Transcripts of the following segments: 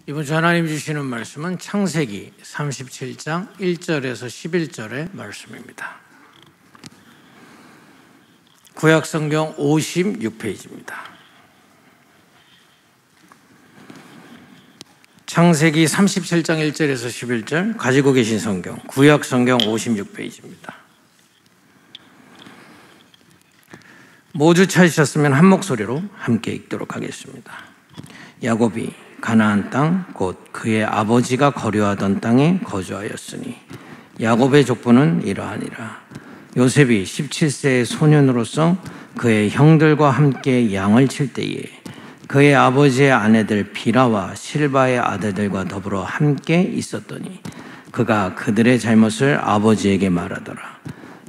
이번 주 하나님 주시는 말씀은 창세기 37장 1절에서 11절의 말씀입니다. 구약성경 56페이지입니다. 창세기 37장 1절에서 11절 가지고 계신 성경 구약성경 56페이지입니다. 모두 찾으셨으면 한 목소리로 함께 읽도록 하겠습니다. 야곱이 가나안 땅 곧 그의 아버지가 거류하던 땅에 거주하였으니 야곱의 족보는 이러하니라. 요셉이 17세의 소년으로서 그의 형들과 함께 양을 칠 때에 그의 아버지의 아내들 비라와 실바의 아들들과 더불어 함께 있었더니 그가 그들의 잘못을 아버지에게 말하더라.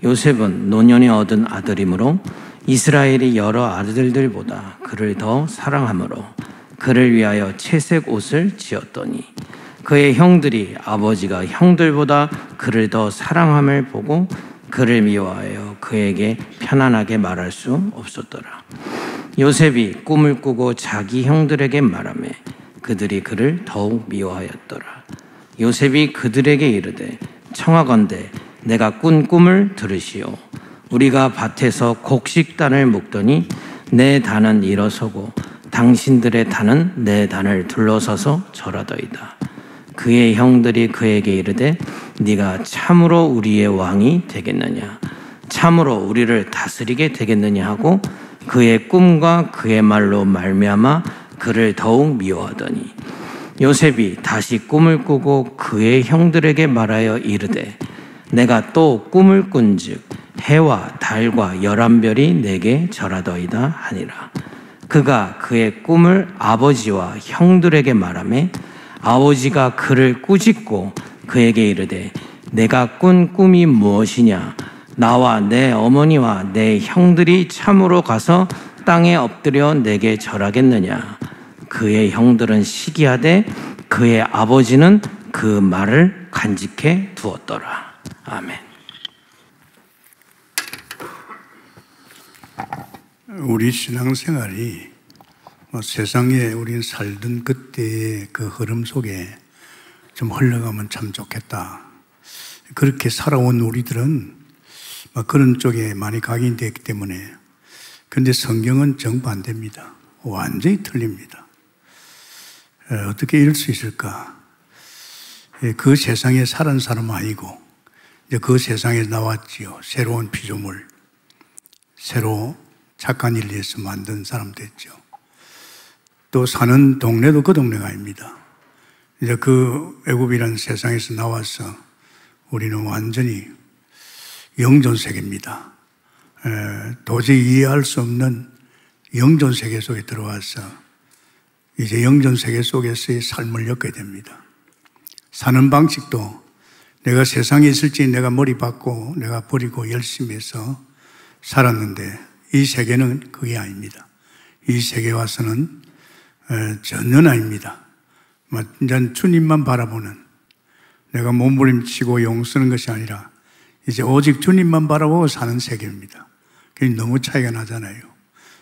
요셉은 노년에 얻은 아들이므로 이스라엘이 여러 아들들보다 그를 더 사랑하므로 그를 위하여 채색 옷을 지었더니 그의 형들이 아버지가 형들보다 그를 더 사랑함을 보고 그를 미워하여 그에게 편안하게 말할 수 없었더라. 요셉이 꿈을 꾸고 자기 형들에게 말하매 그들이 그를 더욱 미워하였더라. 요셉이 그들에게 이르되 청하건대 내가 꾼 꿈을 들으시오. 우리가 밭에서 곡식단을 묶더니 내 단은 일어서고 당신들의 단은 내 단을 둘러서서 절하더이다. 그의 형들이 그에게 이르되 네가 참으로 우리의 왕이 되겠느냐, 참으로 우리를 다스리게 되겠느냐 하고 그의 꿈과 그의 말로 말미암아 그를 더욱 미워하더니 요셉이 다시 꿈을 꾸고 그의 형들에게 말하여 이르되 내가 또 꿈을 꾼즉 해와 달과 11별이 내게 절하더이다 하니라. 그가 그의 꿈을 아버지와 형들에게 말하매 아버지가 그를 꾸짖고 그에게 이르되 내가 꾼 꿈이 무엇이냐? 나와 내 어머니와 내 형들이 참으로 가서 땅에 엎드려 내게 절하겠느냐? 그의 형들은 시기하되 그의 아버지는 그 말을 간직해 두었더라. 아멘. 우리 신앙생활이 세상에 우리는 살던 그때의 그 흐름 속에 좀 흘러가면 참 좋겠다. 그렇게 살아온 우리들은 그런 쪽에 많이 각인되기 때문에. 그런데 성경은 정반대입니다. 완전히 틀립니다. 어떻게 이럴 수 있을까? 그 세상에 살은 사람 아니고 이제 그 세상에 나왔지요. 새로운 피조물, 새로 착한 일을 위해서 만든 사람 됐죠. 또 사는 동네도 그 동네가 아닙니다. 이제 그 애굽이라는 세상에서 나와서 우리는 완전히 영존 세계입니다. 도저히 이해할 수 없는 영존 세계 속에 들어와서 이제 영존 세계 속에서의 삶을 엮게 됩니다. 사는 방식도 내가 세상에 있을 때 내가 머리 받고 내가 버리고 열심히 해서 살았는데 이 세계는 그게 아닙니다. 이 세계에 와서는 전혀 아닙니다. 이제 주님만 바라보는, 내가 몸부림치고 용쓰는 것이 아니라 이제 오직 주님만 바라보고 사는 세계입니다. 그게 너무 차이가 나잖아요.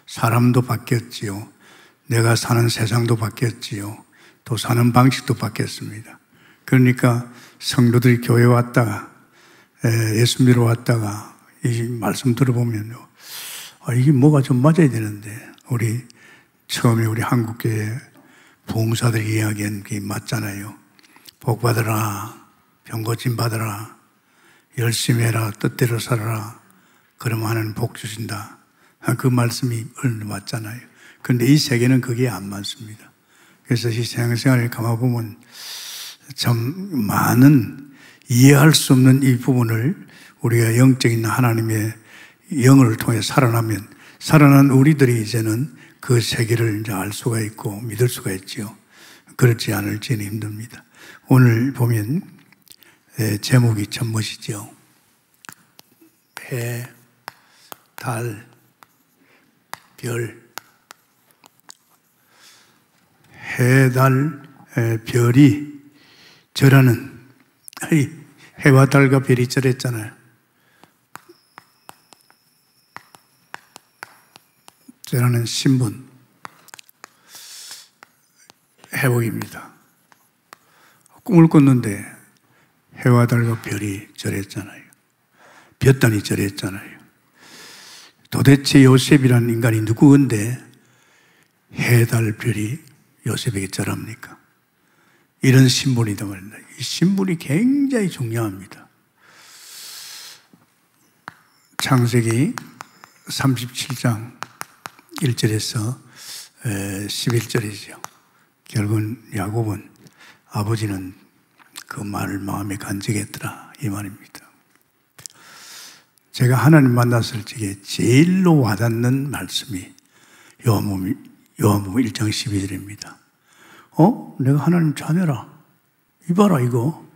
사람도 바뀌었지요. 내가 사는 세상도 바뀌었지요. 또 사는 방식도 바뀌었습니다. 그러니까 성도들이 교회 왔다가 예수 믿으러 왔다가 이 말씀 들어보면요, 이게 뭐가 좀 맞아야 되는데, 우리 처음에 우리 한국교회 부흥사들이 이야기한 게 맞잖아요. 복 받으라, 병 고침 받으라, 열심히 해라, 뜻대로 살아라, 그러면 하나님 복 주신다. 그 말씀이 맞잖아요. 그런데 이 세계는 그게 안 맞습니다. 그래서 이 신앙생활을 가만보면 참 많은 이해할 수 없는 이 부분을 우리가 영적인 하나님의 영을 통해 살아난 우리들이 이제는 그 세계를 이제 알 수가 있고 믿을 수가 있지요. 그렇지 않을지는 힘듭니다. 오늘 보면 제목이 참 멋이죠. 해, 달, 별. 해, 달, 별이 절하는, 해와 달과 별이 절했잖아요. 저라는 신분, 회복입니다. 꿈을 꿨는데 해와 달과 별이 절했잖아요. 볕단이 절했잖아요. 도대체 요셉이라는 인간이 누구인데 해, 달, 별이 요셉에게 절합니까? 이런 신분이다 말입니다. 이 신분이 굉장히 중요합니다. 창세기 37장 1절에서 11절이죠. 결국은 야곱은 아버지는 그 말을 마음에 간직했더라 이 말입니다. 제가 하나님 만났을 적에 제일로 와닿는 말씀이 요한복음 1장 12절입니다. 내가 하나님 자녀라. 이봐라 이거.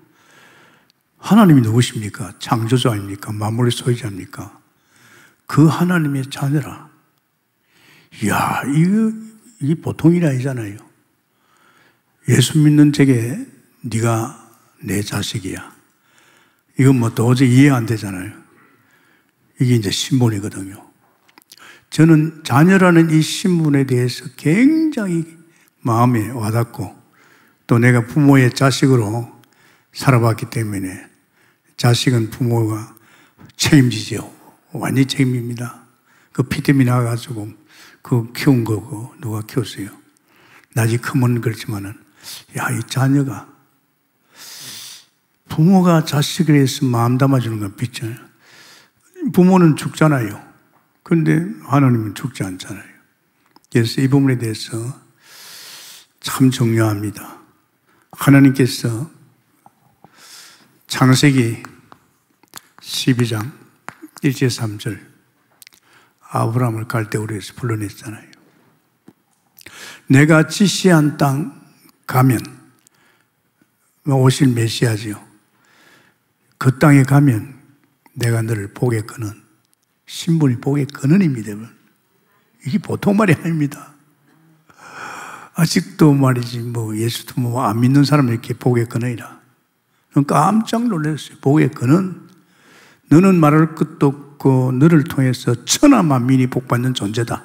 하나님이 누구십니까? 창조주 아닙니까? 만물의 소유자입니까? 그 하나님의 자녀라. 이야, 이게 보통 일이 아니잖아요. 예수 믿는 적에 네가 내 자식이야. 이건 뭐 도저히 이해 안 되잖아요. 이게 이제 신분이거든요. 저는 자녀라는 이 신분에 대해서 굉장히 마음에 와닿고 또 내가 부모의 자식으로 살아봤기 때문에 자식은 부모가 책임지죠. 완전히 책임입니다. 그 피tem이 나가가지고 그 키운 거고 누가 키웠어요. 나중에 크면 그렇지만은 야, 이 자녀가 부모가 자식에 대해서 마음 담아주는 건 비잖아요. 부모는 죽잖아요. 그런데 하나님은 죽지 않잖아요. 그래서 이 부분에 대해서 참 중요합니다. 하나님께서 창세기 12장 1절 3절 아브라함을 갈대우르에서 불러냈잖아요. 내가 지시한 땅 가면 오실 메시아지요. 그 땅에 가면 내가 너를 보겠거든. 신분이 보겠거든입니다. 이게 보통 말이 아닙니다. 아직도 말이지 뭐 예수도 뭐 안 믿는 사람 이렇게 보겠거든이라. 깜짝 놀랐어요. 보겠거든. 너는 말할 것도 없고 너를 통해서 천하 만민이 복받는 존재다.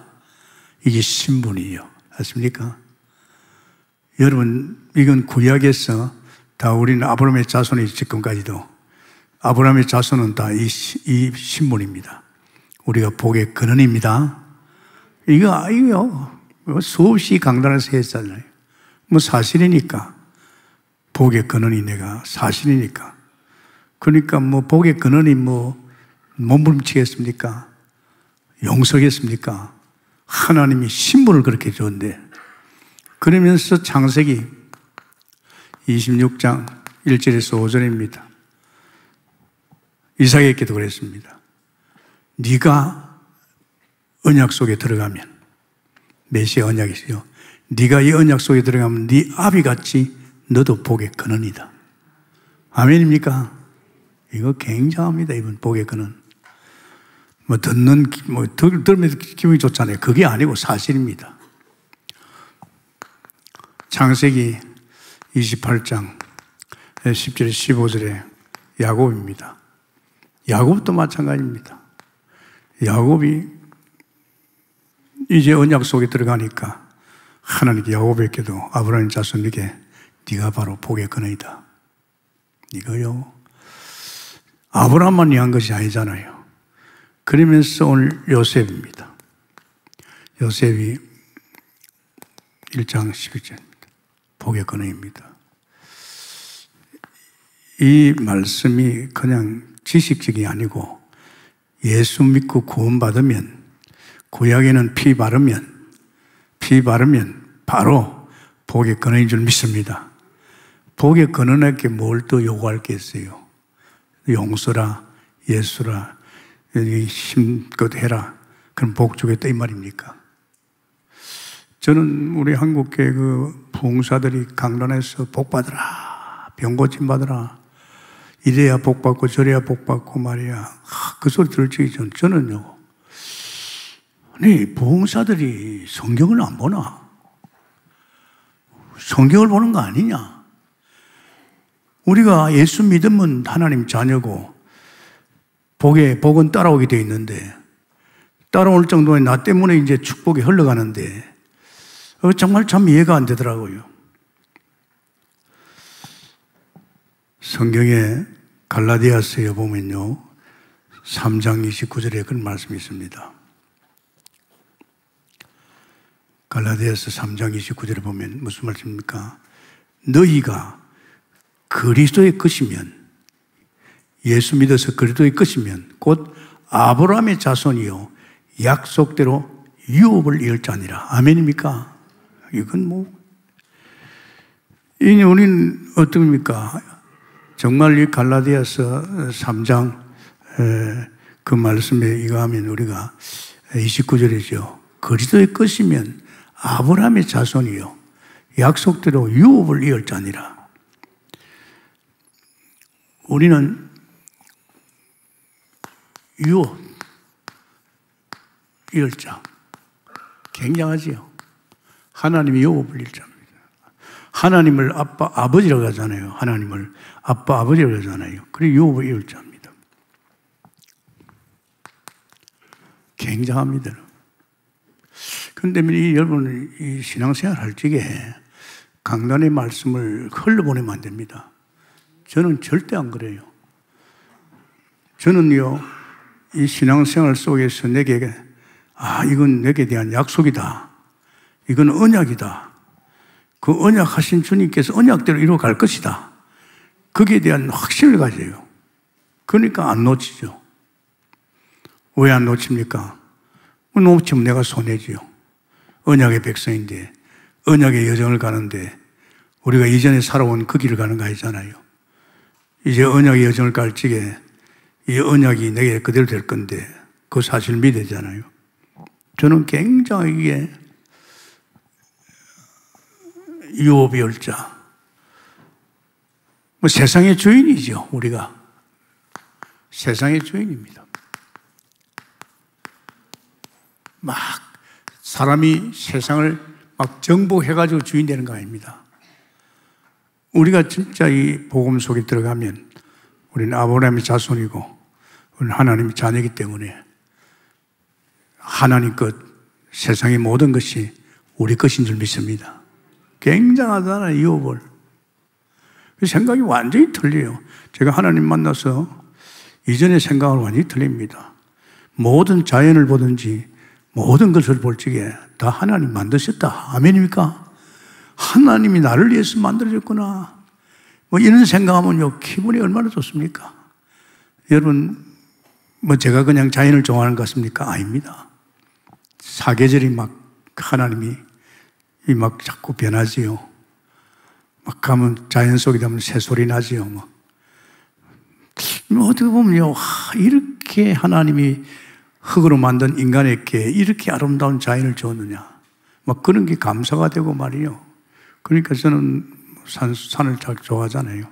이게 신분이에요. 아십니까? 여러분 이건 구약에서 다 우리는 아브라함의 자손이 지금까지도 아브라함의 자손은 다 이 신분입니다. 우리가 복의 근원입니다. 이거 수없이 강단에서 했잖아요. 뭐 사실이니까. 복의 근원이 내가 사실이니까. 그러니까 뭐 복의 근원이 뭐 몸부림치겠습니까? 용서겠습니까? 하나님이 신분을 그렇게 줬는데 그러면서 창세기 26장 1절에서 5절입니다. 이삭에게도 그랬습니다. 네가 언약 속에 들어가면 메시아 언약이시요. 네가 이 언약 속에 들어가면 네 아비같이 너도 복의 근원이다. 아멘입니까? 이거 굉장합니다. 이번 복의 근원. 뭐 들으면 기분이 좋잖아요. 그게 아니고 사실입니다. 창세기 28장 10절에 15절에 야곱입니다. 야곱도 마찬가지입니다. 야곱이 이제 언약 속에 들어가니까 하나님께 야곱에게도 아브라함 자손에게 네가 바로 복의 근원이다. 이거요. 아브라함만 위한 것이 아니잖아요. 그러면서 오늘 요셉입니다. 요셉이 1장 12절입니다. 복의 근원입니다. 이 말씀이 그냥 지식적이 아니고 예수 믿고 구원받으면 구약에는 피 바르면 바로 복의 근원인 줄 믿습니다. 복의 근원에게 뭘 또 요구할 게 있어요? 용서라, 예수라, 힘껏 해라. 그럼 복 주겠다 이 말입니까? 저는 우리 한국교회 그 부흥사들이 강단에서 복 받으라, 병 고침 받으라, 이래야 복 받고 저래야 복 받고 말이야. 그 소리 들을 적이 저는요. 아니 부흥사들이 성경을 안 보나? 성경을 보는 거 아니냐? 우리가 예수 믿으면 하나님 자녀고 복은 따라오게 되어 있는데 따라올 정도에 나 때문에 이제 축복이 흘러가는데 정말 참 이해가 안 되더라고요. 성경에 갈라디아서에 보면요, 3장 29절에 그런 말씀이 있습니다. 갈라디아서 3장 29절에 보면 무슨 말씀입니까? 너희가 그리스도의 것이면, 예수 믿어서 그리스도의 것이면 곧 아브라함의 자손이요 약속대로 유업을 이을 자니라. 아멘입니까? 이건 우리는 어떻습니까? 정말 이 갈라디아서 3장 그 말씀에 이거 하면 우리가 29절이죠. 그리스도의 것이면 아브라함의 자손이요 약속대로 유업을 이을 자니라. 우리는 유업 이을 자. 굉장하지요. 하나님이 유업을 이을 자입니다. 하나님을 아빠, 아버지라고 하잖아요. 하나님을 아빠, 아버지라고 하잖아요. 그래 유업을 이을 자입니다. 굉장합니다. 그런데 여러분 이 신앙생활 할 적에 강단의 말씀을 흘려보내면 안 됩니다. 저는 절대 안 그래요. 저는요, 이 신앙생활 속에서 내게, 이건 내게 대한 약속이다. 이건 언약이다. 그 언약하신 주님께서 언약대로 이루어갈 것이다. 거기에 대한 확신을 가져요. 그러니까 안 놓치죠. 왜 안 놓칩니까? 놓치면 내가 손해지요. 언약의 백성인데, 언약의 여정을 가는데, 우리가 이전에 살아온 그 길을 가는 거 아니잖아요. 이제 언약의 여정을 갈 적에 이 언약이 내게 그대로 될 건데 그 사실을 믿어야 되잖아요. 저는 굉장히 유업이을자. 세상의 주인이죠. 우리가 세상의 주인입니다. 막 사람이 세상을 막 정복해가지고 주인 되는 거 아닙니다. 우리가 진짜 이 복음 속에 들어가면 우리는 아브라함의 자손이고 우리는 하나님의 자녀이기 때문에 하나님 것, 세상의 모든 것이 우리 것인 줄 믿습니다. 굉장하잖아요, 유업을. 생각이 완전히 틀려요. 제가 하나님 만나서 이전의 생각은 완전히 틀립니다. 모든 자연을 보든지 모든 것을 볼 적에 다 하나님 만드셨다. 아멘입니까? 하나님이 나를 위해서 만들어졌구나. 이런 생각하면요, 기분이 얼마나 좋습니까? 여러분, 제가 그냥 자연을 좋아하는 것 같습니까? 아닙니다. 사계절이 하나님이 막 자꾸 변하지요. 막 가면 자연 속에 가면 새소리 나지요. 어떻게 보면요, 이렇게 하나님이 흙으로 만든 인간에게 이렇게 아름다운 자연을 줬느냐. 그런 게 감사가 되고 말이요. 그러니까 저는 산을 잘 좋아하잖아요.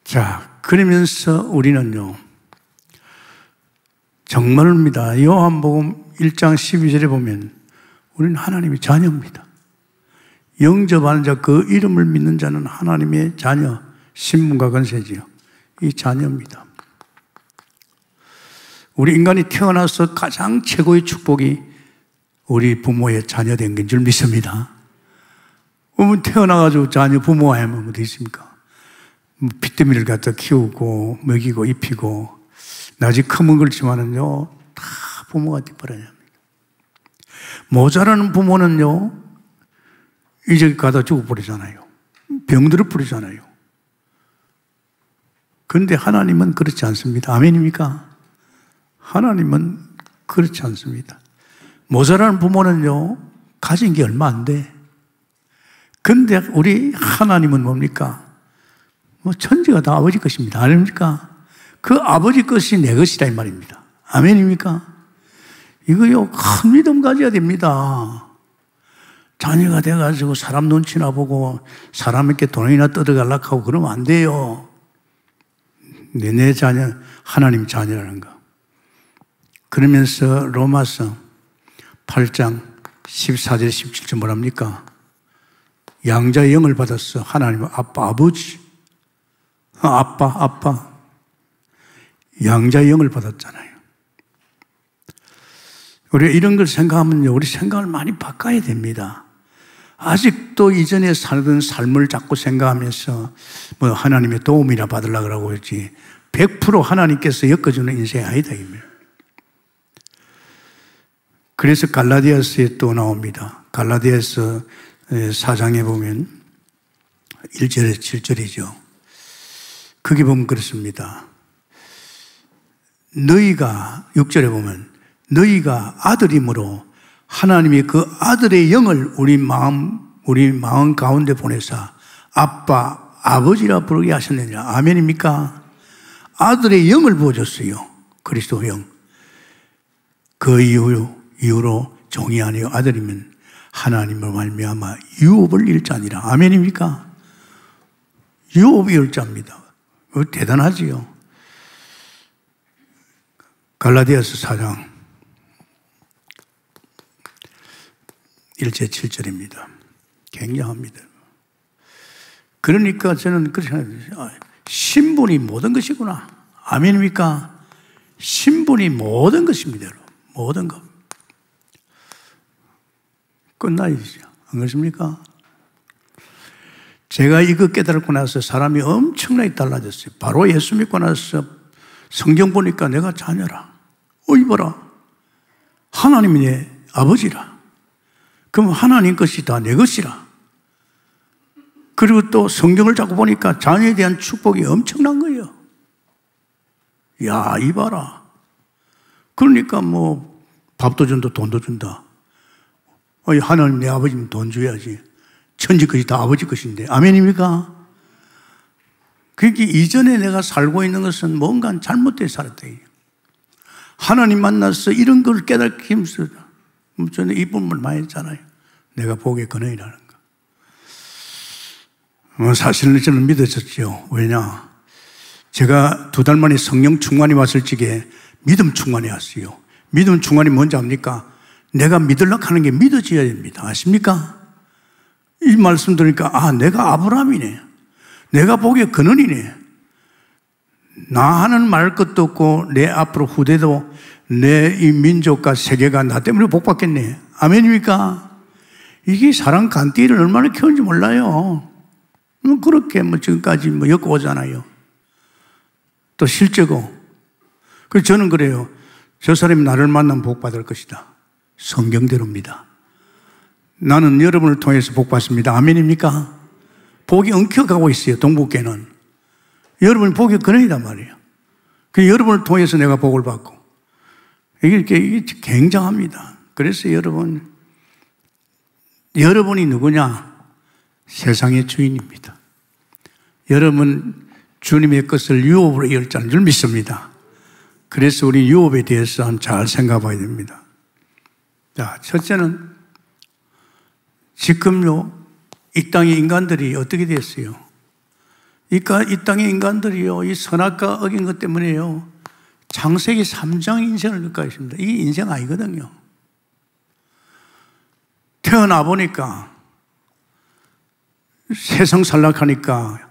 자, 그러면서 우리는요, 정말입니다. 요한복음 1장 12절에 보면 우리는 하나님의 자녀입니다. 영접하는 자, 그 이름을 믿는 자는 하나님의 자녀, 신분과 권세지요. 이 자녀입니다. 우리 인간이 태어나서 가장 최고의 축복이 우리 부모의 자녀 된 건 줄 믿습니다. 태어나가지고 자녀 부모하면 어디 있습니까? 핏대미를 갖다 키우고 먹이고 입히고 나중에 크면 그렇지만은요, 다 부모가 뒷바라지 합니다. 모자라는 부모는요, 이제 가다 죽어버리잖아요. 병들어 버리잖아요. 그런데 하나님은 그렇지 않습니다. 아멘입니까? 하나님은 그렇지 않습니다. 모자라는 부모는요, 가진 게 얼마 안 돼. 근데 우리 하나님은 뭡니까? 천지가 다 아버지 것입니다. 아닙니까? 그 아버지 것이 내 것이다 이 말입니다. 아멘입니까? 이거요, 큰 믿음 가져야 됩니다. 자녀가 돼가지고 사람 눈치나 보고 사람에게 돈이나 뜯어가려고 하고 그러면 안 돼요. 내 자녀, 하나님 자녀라는 거. 그러면서 로마서 8장 14절 17절 뭐랍니까? 양자의 영을 받았어. 하나님은 아빠, 아버지. 아빠. 양자의 영을 받았잖아요. 우리가 이런 걸 생각하면요, 우리 생각을 많이 바꿔야 됩니다. 아직도 이전에 살던 삶을 자꾸 생각하면서 뭐 하나님의 도움이나 받으려고 그러고 있지 100% 하나님께서 엮어주는 인생이 아니다. 그래서 갈라디아서에 또 나옵니다. 갈라디아서 4장에 보면 1절에 7절이죠. 거기 보면 그렇습니다. 너희가 6절에 보면 너희가 아들임으로 하나님이 그 아들의 영을 우리 마음 가운데 보내사 아빠, 아버지라 부르게 하셨느니라. 아멘입니까? 아들의 영을 부어줬어요. 그리스도 영. 그 이후로 종이 아니요 아들이면 하나님을 말미암아 유업을 일자니라. 아멘입니까? 유업이 일자입니다. 대단하지요. 갈라디아서 4장 1절 7절입니다. 굉장합니다. 그러니까 저는 그렇게 생각해요. 신분이 모든 것이구나. 아멘입니까? 신분이 모든 것입니다. 모든 것. 끝나야죠. 안 그렇습니까? 제가 이거 깨달고 나서 사람이 엄청나게 달라졌어요. 바로 예수 믿고 나서 성경 보니까 내가 자녀라. 이봐라. 하나님이 내 아버지라. 그럼 하나님 것이 다 내 것이라. 그리고 또 성경을 자꾸 보니까 자녀에 대한 축복이 엄청난 거예요. 야, 이봐라. 그러니까 뭐 밥도 준다, 돈도 준다. 하나님 내 아버지면 돈 줘야지. 천지 것이 다 아버지 것인데. 아멘입니까? 그러니까 이전에 내가 살고 있는 것은 뭔가 잘못되어 살았다. 하나님 만나서 이런 걸 깨닫기 힘들다. 저는 이 부분을 많이 했잖아요. 내가 복의 근원이라는 거. 사실은 저는 믿어졌죠. 왜냐? 제가 2달 만에 성령 충만이 왔을 적에 믿음 충만이 왔어요. 믿음 충만이 뭔지 압니까? 내가 믿으려고 하는 게 믿어져야 됩니다. 아십니까? 이 말씀 들으니까 내가 아브라함이네. 내가 복의 근원이네. 나 하는 말 것도 없고 내 앞으로 후대도 내 이 민족과 세계가 나 때문에 복받겠네. 아멘입니까? 이게 사람 간띠를 얼마나 키우는지 몰라요. 그렇게 지금까지 엮어오잖아요. 또 실제고. 그래서 저는 그래요. 저 사람이 나를 만나면 복받을 것이다. 성경대로입니다. 나는 여러분을 통해서 복받습니다. 아멘입니까? 복이 엉켜가고 있어요. 동북계는. 여러분이 복의 근원이단 말이에요. 그래서 여러분을 통해서 내가 복을 받고. 이게 굉장합니다. 그래서 여러분이 누구냐? 세상의 주인입니다. 여러분 주님의 것을 유업으로 이을 자는 줄 믿습니다. 그래서 우리 유업에 대해서 잘 생각해 봐야 됩니다. 자, 첫째는 지금요, 이 땅의 인간들이 어떻게 됐어요? 이 땅의 인간들이요, 이 선악과 어긴 것 때문에요, 창세기 3장 인생을 겪고 있습니다. 이게 인생 아니거든요. 태어나 보니까 세상 살락하니까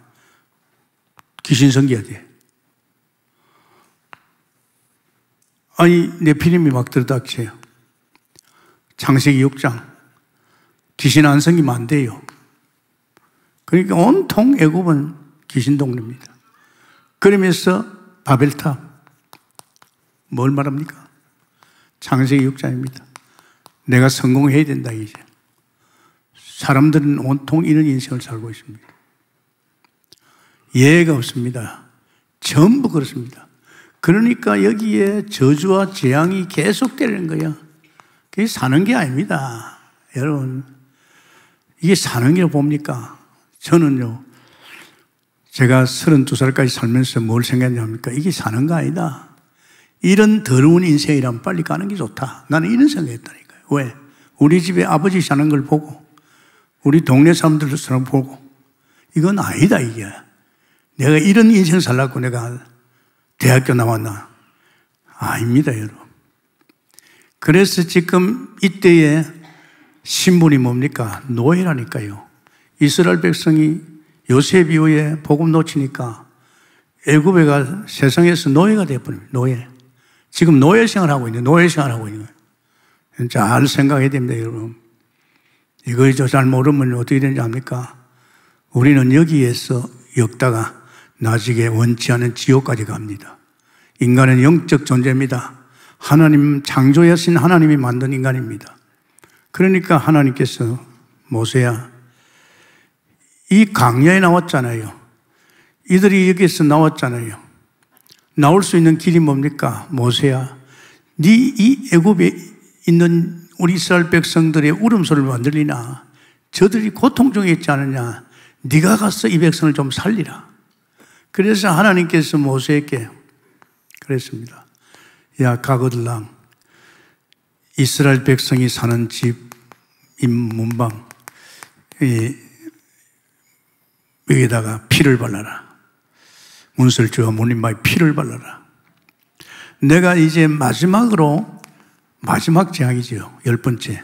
귀신 섬겨야 돼. 네피림이 막 들이닥쳐요. 창세기 6장. 귀신 안 섬기면 안 돼요. 그러니까 온통 애굽은 귀신 동네입니다. 그러면서 바벨탑. 뭘 말합니까? 창세기 6장입니다. 내가 성공해야 된다, 이제. 사람들은 온통 이런 인생을 살고 있습니다. 예외가 없습니다. 전부 그렇습니다. 그러니까 여기에 저주와 재앙이 계속되는 거예요. 그게 사는 게 아닙니다. 여러분, 이게 사는 게 뭡니까? 저는요, 제가 32살까지 살면서 뭘 생각했냐니까 이게 사는 거 아니다. 이런 더러운 인생이라면 빨리 가는 게 좋다. 나는 이런 생각했다니까요. 왜? 우리 집에 아버지 사는 걸 보고, 우리 동네 사람들 사는 걸 보고, 이건 아니다, 이게. 내가 이런 인생 살라고 내가 대학교 나왔나? 아닙니다, 여러분. 그래서 지금 이때의 신분이 뭡니까? 노예라니까요. 이스라엘 백성이 요셉 이후에 복음 놓치니까 애굽에 가 세상에서 노예가 되어버립니다. 노예. 지금 노예 생활하고 있는 거예요. 잘 생각해야 됩니다, 여러분. 이걸 잘 모르면 어떻게 되는지 압니까? 우리는 여기에서 엮다가 나중에 원치 않은 지옥까지 갑니다. 인간은 영적 존재입니다. 하나님, 창조하신 하나님이 만든 인간입니다. 그러니까 하나님께서 모세야, 이 강야에 나왔잖아요. 이들이 여기에서 나왔잖아요. 나올 수 있는 길이 뭡니까? 모세야, 네 이 애굽에 있는 우리 이스라엘 백성들의 울음소리를 안 들리나? 저들이 고통 중에 있지 않느냐? 네가 가서 이 백성을 좀 살리라. 그래서 하나님께서 모세에게 그랬습니다. 야, 가거들랑 이스라엘 백성이 사는 집 문방 여기다가 피를 발라라. 문설주와 문림마에 피를 발라라. 내가 이제 마지막 재앙이지요. 10번째.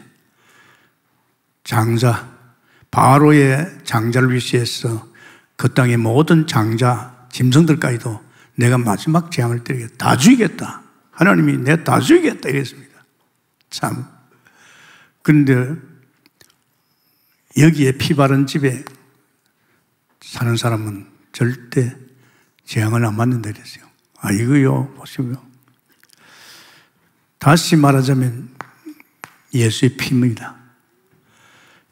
장자, 바로의 장자를 위시해서 그 땅의 모든 장자, 짐승들까지도 내가 마지막 재앙을 때리겠다. 다 죽이겠다. 하나님이 내가 다 죽이겠다 이랬습니다. 참. 그런데 여기에 피 바른 집에 사는 사람은 절대 재앙을 안 맞는다 이랬어요. 아, 이거요, 보시고요. 다시 말하자면 예수의 피입니다.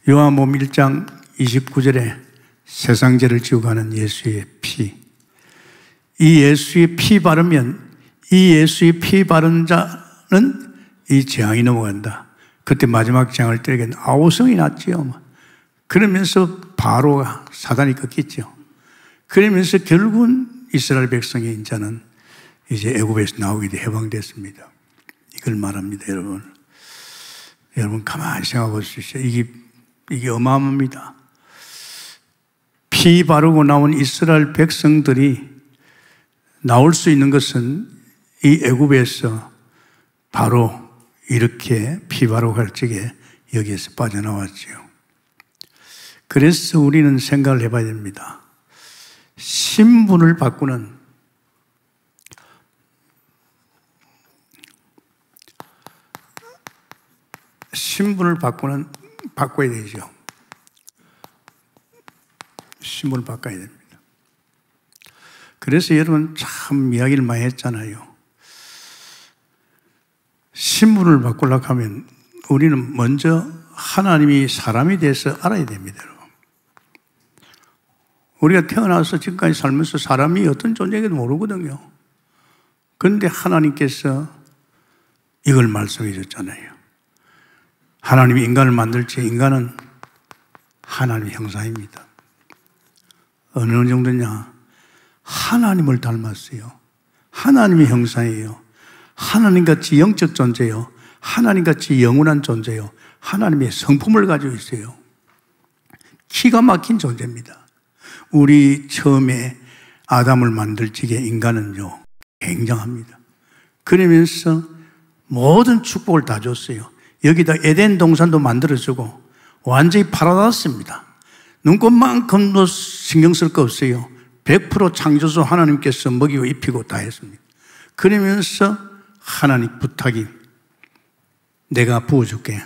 요한복음 1장 29절에 세상죄를 지고 가는 예수의 피. 이 예수의 피 바르면, 이 예수의 피 바른 자는 이 재앙이 넘어간다. 그때 마지막 재앙을 때리기엔 아우성이 났지요. 그러면서 바로가 사단이 꺾였죠. 그러면서 결국은 이스라엘 백성의 인자는 이제 애굽에서 나오게 돼 해방됐습니다. 이걸 말합니다, 여러분. 여러분 가만히 생각해 보십시오. 이게 어마어마합니다. 피 바르고 나온 이스라엘 백성들이 나올 수 있는 것은 이 애굽에서 바로 이렇게 피 바르고 갈 적에 여기에서 빠져나왔지요. 그래서 우리는 생각을 해봐야 됩니다. 신분을 바꾸는 바꿔야 되죠. 신분을 바꿔야 됩니다. 그래서 여러분 참 이야기를 많이 했잖아요. 신분을 바꾸려고 하면 우리는 먼저 하나님이 사람이 돼서 알아야 됩니다, 여러분. 우리가 태어나서 지금까지 살면서 사람이 어떤 존재인지도 모르거든요. 그런데 하나님께서 이걸 말씀해 줬잖아요. 하나님이 인간을 만들 때 인간은 하나님의 형상입니다. 어느 정도냐? 하나님을 닮았어요. 하나님의 형상이에요. 하나님같이 영적 존재요. 하나님같이 영원한 존재요. 하나님의 성품을 가지고 있어요. 기가 막힌 존재입니다. 우리 처음에 아담을 만들 적에 인간은요, 굉장합니다. 그러면서 모든 축복을 다 줬어요. 여기다 에덴 동산도 만들어주고 완전히 팔아놨습니다. 눈꽃만큼도 신경 쓸 거 없어요. 100% 창조주 하나님께서 먹이고 입히고 다 했습니다. 그러면서 하나님 부탁이 내가 부어줄게.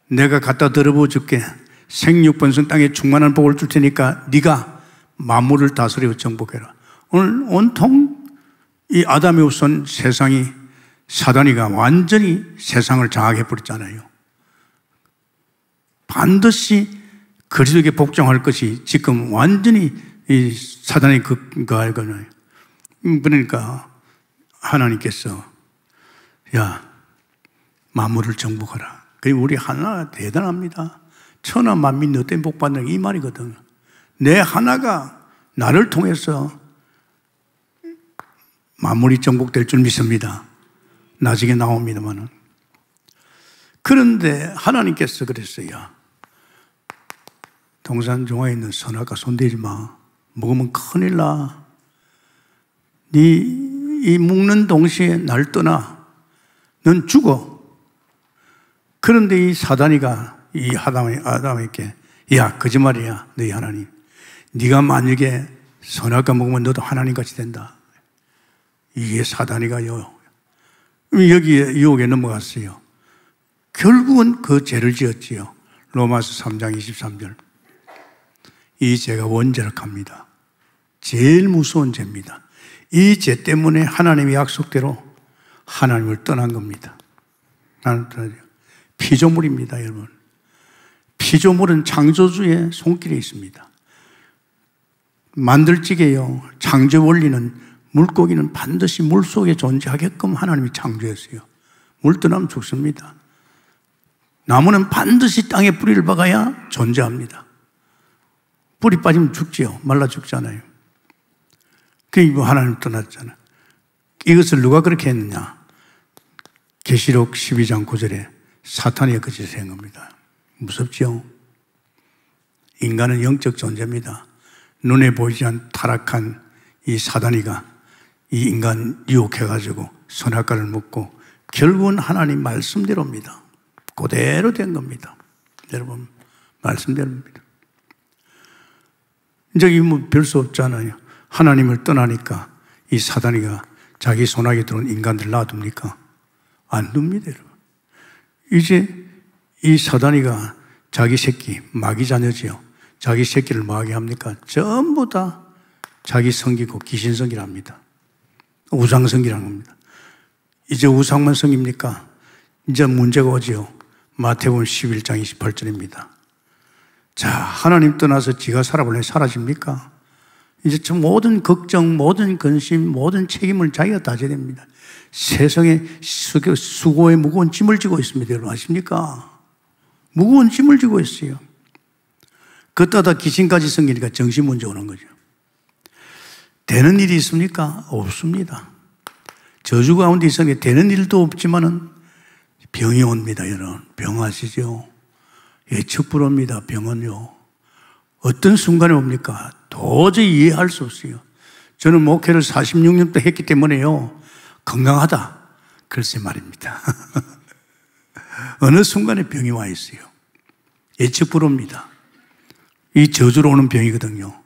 내가 갖다 들어부어줄게. 생육번성 땅에 충만한 복을 줄 테니까 네가 만물을 다스리고 정복해라. 오늘 온통 이 아담이 없은 세상이 사단이가 완전히 세상을 장악해버렸잖아요. 반드시 그리스도에게 복종할 것이 지금 완전히 이 사단이 그거할 거잖아요. 그러니까 하나님께서 야, 만물을 정복하라. 그리고 우리 하나 대단합니다. 천하 만민 너 때문에 복받는 이 말이거든. 내 하나가 나를 통해서 만물이 정복될 줄 믿습니다. 나중에 나옵니다만은. 그런데 하나님께서 그랬어요. 동산 중앙에 있는 선악과 손대지 마. 먹으면 큰일 나. 이 먹는 동시에 날 떠나. 넌 죽어. 그런데 이 사단이가 이 아담에게 야, 거짓말이야, 너희 하나님. 네가 만약에 선악과 먹으면 너도 하나님같이 된다. 이게 사단이가요. 여기에 유혹에 넘어갔어요. 결국은 그 죄를 지었지요. 로마서 3장 23절. 이 죄가 원죄락합니다. 제일 무서운 죄입니다. 이 죄 때문에 하나님의 약속대로 하나님을 떠난 겁니다. 나는 떠나죠. 피조물입니다, 여러분. 피조물은 창조주의 손길에 있습니다. 만들지게요, 창조 원리는 물고기는 반드시 물속에 존재하게끔 하나님이 창조했어요. 물 떠나면 죽습니다. 나무는 반드시 땅에 뿌리를 박아야 존재합니다. 뿌리 빠지면 죽지요. 말라 죽잖아요. 그러니까 하나님 떠났잖아요. 이것을 누가 그렇게 했느냐? 계시록 12장 9절에 사탄이 그 짓을 한 겁니다. 무섭죠? 인간은 영적 존재입니다. 눈에 보이지 않는 타락한 이 사단이가 이 인간 유혹해가지고 선악과를 먹고 결국은 하나님 말씀대로입니다. 그대로 된 겁니다. 여러분, 말씀대로입니다. 이제 뭐 별 수 없잖아요. 하나님을 떠나니까 이 사단이가 자기 손아귀에 들어온 인간들 놔둡니까? 안 둡니다, 여러분. 이제 이 사단이가 자기 새끼, 마귀 자녀지요. 자기 새끼를 뭐하게 합니까? 전부 다 자기 성기고 귀신 성기랍니다. 우상 성기라는 겁니다. 이제 우상만 성깁니까? 이제 문제가 오지요. 마태복음 11장 28절입니다. 자, 하나님 떠나서 지가 살아볼래 사라집니까? 이제 저 모든 걱정, 모든 근심, 모든 책임을 자기가 다 져야 됩니다. 세상에 수고에 무거운 짐을 지고 있습니다. 여러분 아십니까? 무거운 짐을 지고 있어요. 그따다 귀신까지 생기니까 정신 문제 오는 거죠. 되는 일이 있습니까? 없습니다. 저주 가운데 있으니 되는 일도 없지만은 병이 옵니다, 여러분. 병 아시죠? 예측 불허입니다, 병은요. 어떤 순간에 옵니까? 도저히 이해할 수 없어요. 저는 목회를 46년 동안 했기 때문에요. 건강하다. 글쎄 말입니다. 어느 순간에 병이 와 있어요. 예측 불허입니다. 이 저주로 오는 병이거든요.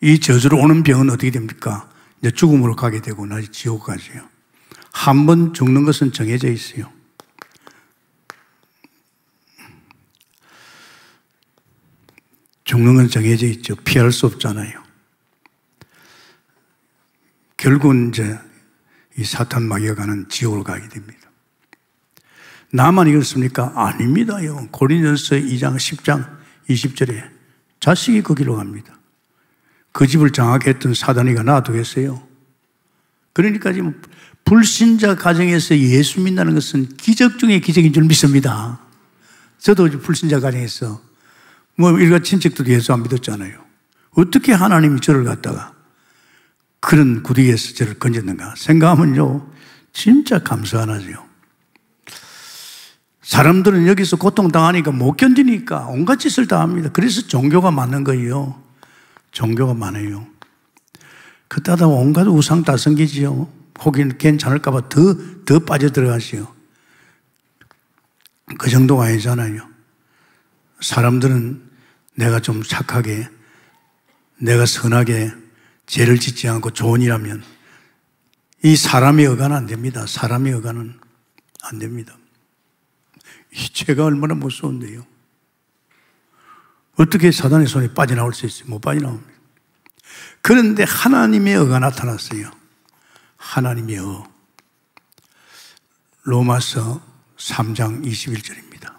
이 저주로 오는 병은 어떻게 됩니까? 이제 죽음으로 가게 되고 나중에 지옥 가세요. 한 번 죽는 것은 정해져 있어요. 죽는 건 정해져 있죠. 피할 수 없잖아요. 결국은 이제 이 사탄 마귀가 가는 지옥으로 가게 됩니다. 나만 이렇습니까? 아닙니다요. 고린도전서 2장 10장 20절에 자식이 그 길로 갑니다. 그 집을 장악했던 사단이가 놔두겠어요? 그러니까 지금 불신자 가정에서 예수 믿는다는 것은 기적 중에 기적인 줄 믿습니다. 저도 불신자 가정에서 뭐 일가 친척들도 예수 안 믿었잖아요. 어떻게 하나님이 저를 갖다가 그런 구덩이에서 저를 건졌는가 생각하면요 진짜 감사 안 하죠. 사람들은 여기서 고통당하니까 못 견디니까 온갖 짓을 다 합니다. 그래서 종교가 많은 거예요. 종교가 많아요. 그따다 온갖 우상 다 섬기지요. 혹은 괜찮을까 봐 더 빠져들어가시요. 그 정도가 아니잖아요. 사람들은 내가 좀 착하게, 내가 선하게 죄를 짓지 않고 좋은 일하면 이 사람의 의가는 안 됩니다. 사람의 의가는 안 됩니다. 이 죄가 얼마나 무서운데요. 어떻게 사단의 손에 빠져나올 수 있어요? 못 빠져나옵니다. 그런데 하나님의 의가 나타났어요. 하나님의 의. 로마서 3장 21절입니다.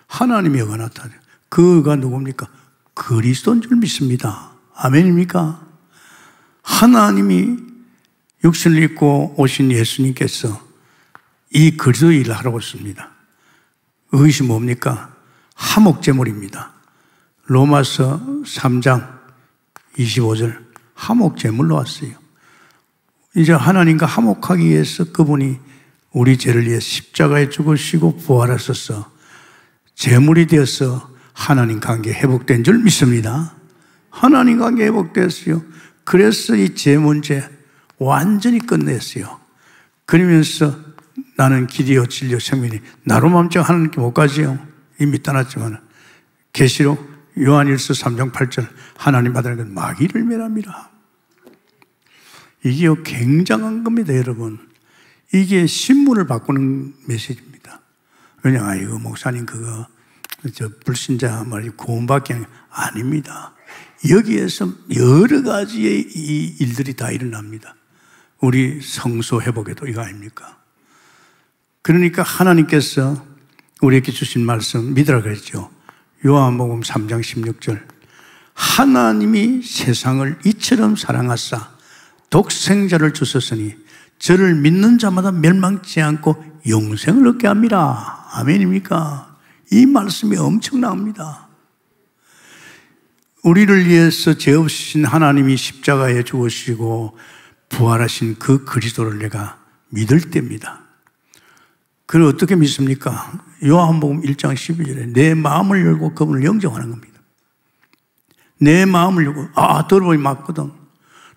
하나님의 의가 나타나요. 그 의가 누굽니까? 그리스도인 줄 믿습니다. 아멘입니까? 하나님이 육신을 입고 오신 예수님께서 이 그리스도 일을 하라고 했습니다. 의의시 뭡니까? 화목제물입니다. 로마서 3장 25절 화목제물로 왔어요. 이제 하나님과 화목하기 위해서 그분이 우리 죄를 위해 십자가에 죽으시고 부활하셔서 제물이 되어서 하나님 관계 회복된 줄 믿습니다. 하나님 관계 회복됐어요. 그래서 이 죄 문제 완전히 끝냈어요. 그러면서 나는 길이요 진리요 생명이니 나로 맘쩍 하나님께 못 가지요. 이미 떠났지만 계시록 요한일서 3장 8절 하나님 받으는 건 마귀를 멸함이라. 이게 굉장한 겁니다, 여러분. 이게 신문을 바꾸는 메시지입니다. 왜냐하면 이거 목사님 그거 불신자 말이 구원받기 아닙니다. 여기에서 여러 가지의 이 일들이 다 일어납니다. 우리 성소 회복에도 이거 아닙니까? 그러니까 하나님께서 우리에게 주신 말씀 믿으라 그랬죠. 요한복음 3장 16절. 하나님이 세상을 이처럼 사랑하사 독생자를 주셨으니 저를 믿는 자마다 멸망치 않고 영생을 얻게 합니다. 아멘입니까? 이 말씀이 엄청납니다. 우리를 위해서 죄 없으신 하나님이 십자가에 죽으시고 부활하신 그 그리스도를 내가 믿을 때입니다. 그걸 어떻게 믿습니까? 요한복음 1장 12절에 내 마음을 열고 그분을 영접하는 겁니다. 내 마음을 열고 들어보니 맞거든.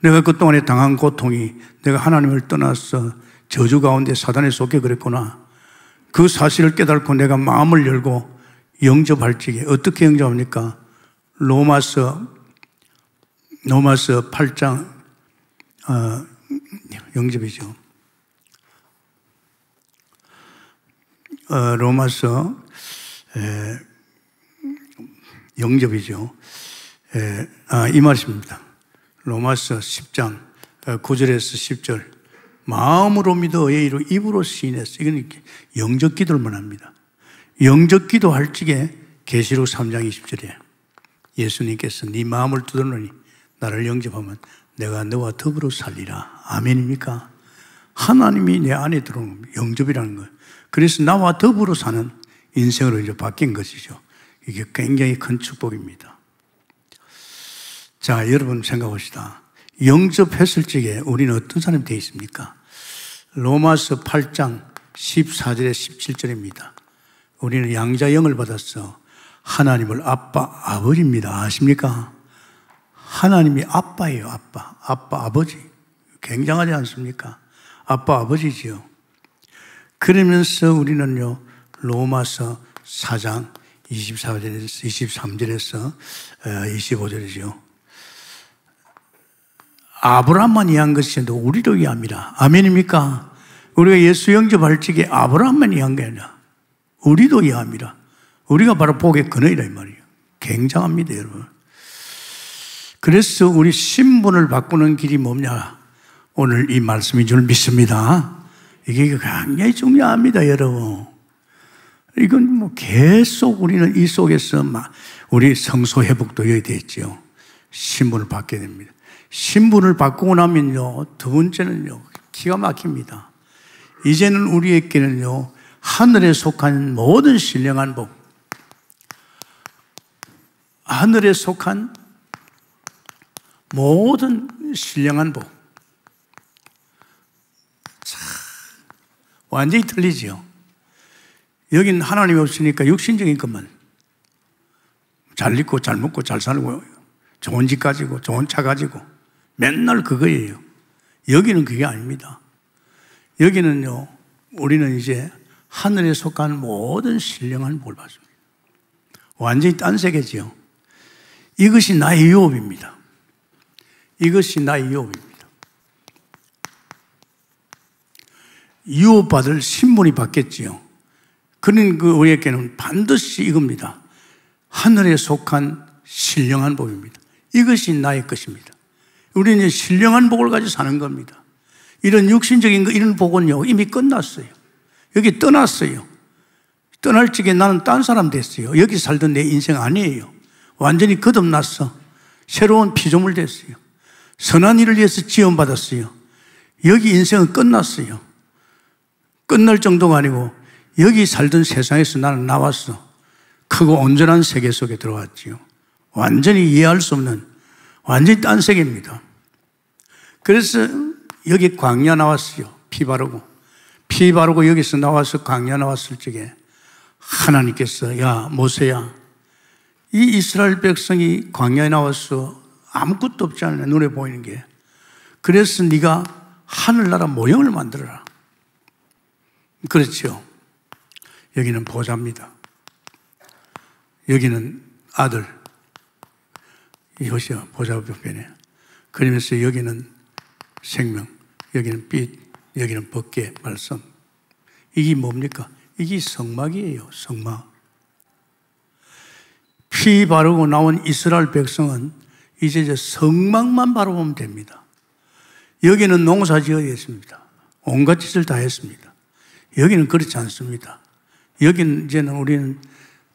내가 그동안에 당한 고통이 내가 하나님을 떠나서 저주 가운데 사단에 속해 그랬구나. 그 사실을 깨닫고 내가 마음을 열고 영접할 적에 어떻게 영접합니까? 로마서 8장 영접이죠. 로마서 영접이죠. 이 말씀입니다. 로마서 10장 9절에서 10절. 마음으로 믿어 의로 입으로 시인했어. 이건 영접 기도를만 합니다. 영접 기도할 적에 계시록 3장 20절에 예수님께서 네 마음을 두드러니 나를 영접하면 내가 너와 더불어 살리라. 아멘입니까? 하나님이 내 안에 들어오는 영접이라는 거예요. 그래서 나와 더불어 사는 인생으로 이제 바뀐 것이죠. 이게 굉장히 큰 축복입니다. 자, 여러분 생각합시다. 영접했을 적에 우리는 어떤 사람이 되어 있습니까? 로마서 8장 14절에 17절입니다. 우리는 양자영을 받았어. 하나님을 아빠, 아버지입니다. 아십니까? 하나님이 아빠예요. 아빠, 아버지. 굉장하지 않습니까? 아빠, 아버지지요. 그러면서 우리는요, 로마서 4장 24절에서 23절에서 25절이죠. 아브라함만 이해한 것이 아니라 우리도 이해합니다. 아멘입니까? 우리가 예수 영접할 적에 아브라함만 이해한 게 아니라 우리도 이해합니다. 우리가 바로 복의 근원이라 이 말이에요. 굉장합니다, 여러분. 그래서 우리 신분을 바꾸는 길이 뭐냐? 오늘 이 말씀인 줄 믿습니다. 이게 굉장히 중요합니다, 여러분. 이건 뭐 계속 우리는 이 속에서 우리 성소 회복도 여기 되었죠. 신분을 받게 됩니다. 신분을 바꾸고 나면요, 두 번째는요, 기가 막힙니다. 이제는 우리에게는요, 하늘에 속한 모든 신령한 복, 하늘에 속한 모든 신령한 복, 완전히 틀리지요. 여긴 하나님이 없으니까 육신적인 것만 잘 입고 잘 먹고 잘 살고 좋은 집 가지고 좋은 차 가지고 맨날 그거예요. 여기는 그게 아닙니다. 여기는요, 우리는 이제 하늘에 속한 모든 신령한 복을 받습니다. 완전히 딴 세계지요. 이것이 나의 유업입니다. 이것이 나의 유업입니다. 유업받을 신분이 받겠지요. 그런 우리에게는 반드시 이겁니다. 하늘에 속한 신령한 복입니다. 이것이 나의 것입니다. 우리는 신령한 복을 가지고 사는 겁니다. 이런 육신적인 거, 이런 복은요, 이미 끝났어요. 여기 떠났어요. 떠날 적에 나는 딴 사람 됐어요. 여기 살던 내 인생 아니에요. 완전히 거듭났어. 새로운 피조물 됐어요. 선한 일을 위해서 지원받았어요. 여기 인생은 끝났어요. 끝날 정도가 아니고 여기 살던 세상에서 나는 나왔어. 크고 온전한 세계 속에 들어왔지요. 완전히 이해할 수 없는 완전히 딴 세계입니다. 그래서 여기 광야 나왔어요. 피 바르고 여기서 나와서 광야 나왔을 적에 하나님께서 야 모세야, 이 이스라엘 백성이 광야에 나와서 아무것도 없지 않냐, 눈에 보이는 게. 그래서 네가 하늘나라 모형을 만들어라. 그렇죠. 여기는 보좌입니다. 여기는 아들, 이것이요 보좌 우편에. 그러면서 여기는 생명, 여기는 빛, 여기는 법계 말씀. 이게 뭡니까? 이게 성막이에요. 성막. 피 바르고 나온 이스라엘 백성은 이제 성막만 바라보면 됩니다. 여기는 농사 지어야겠습니다. 온갖 짓을 다 했습니다. 여기는 그렇지 않습니다. 여기는 이제는 우리는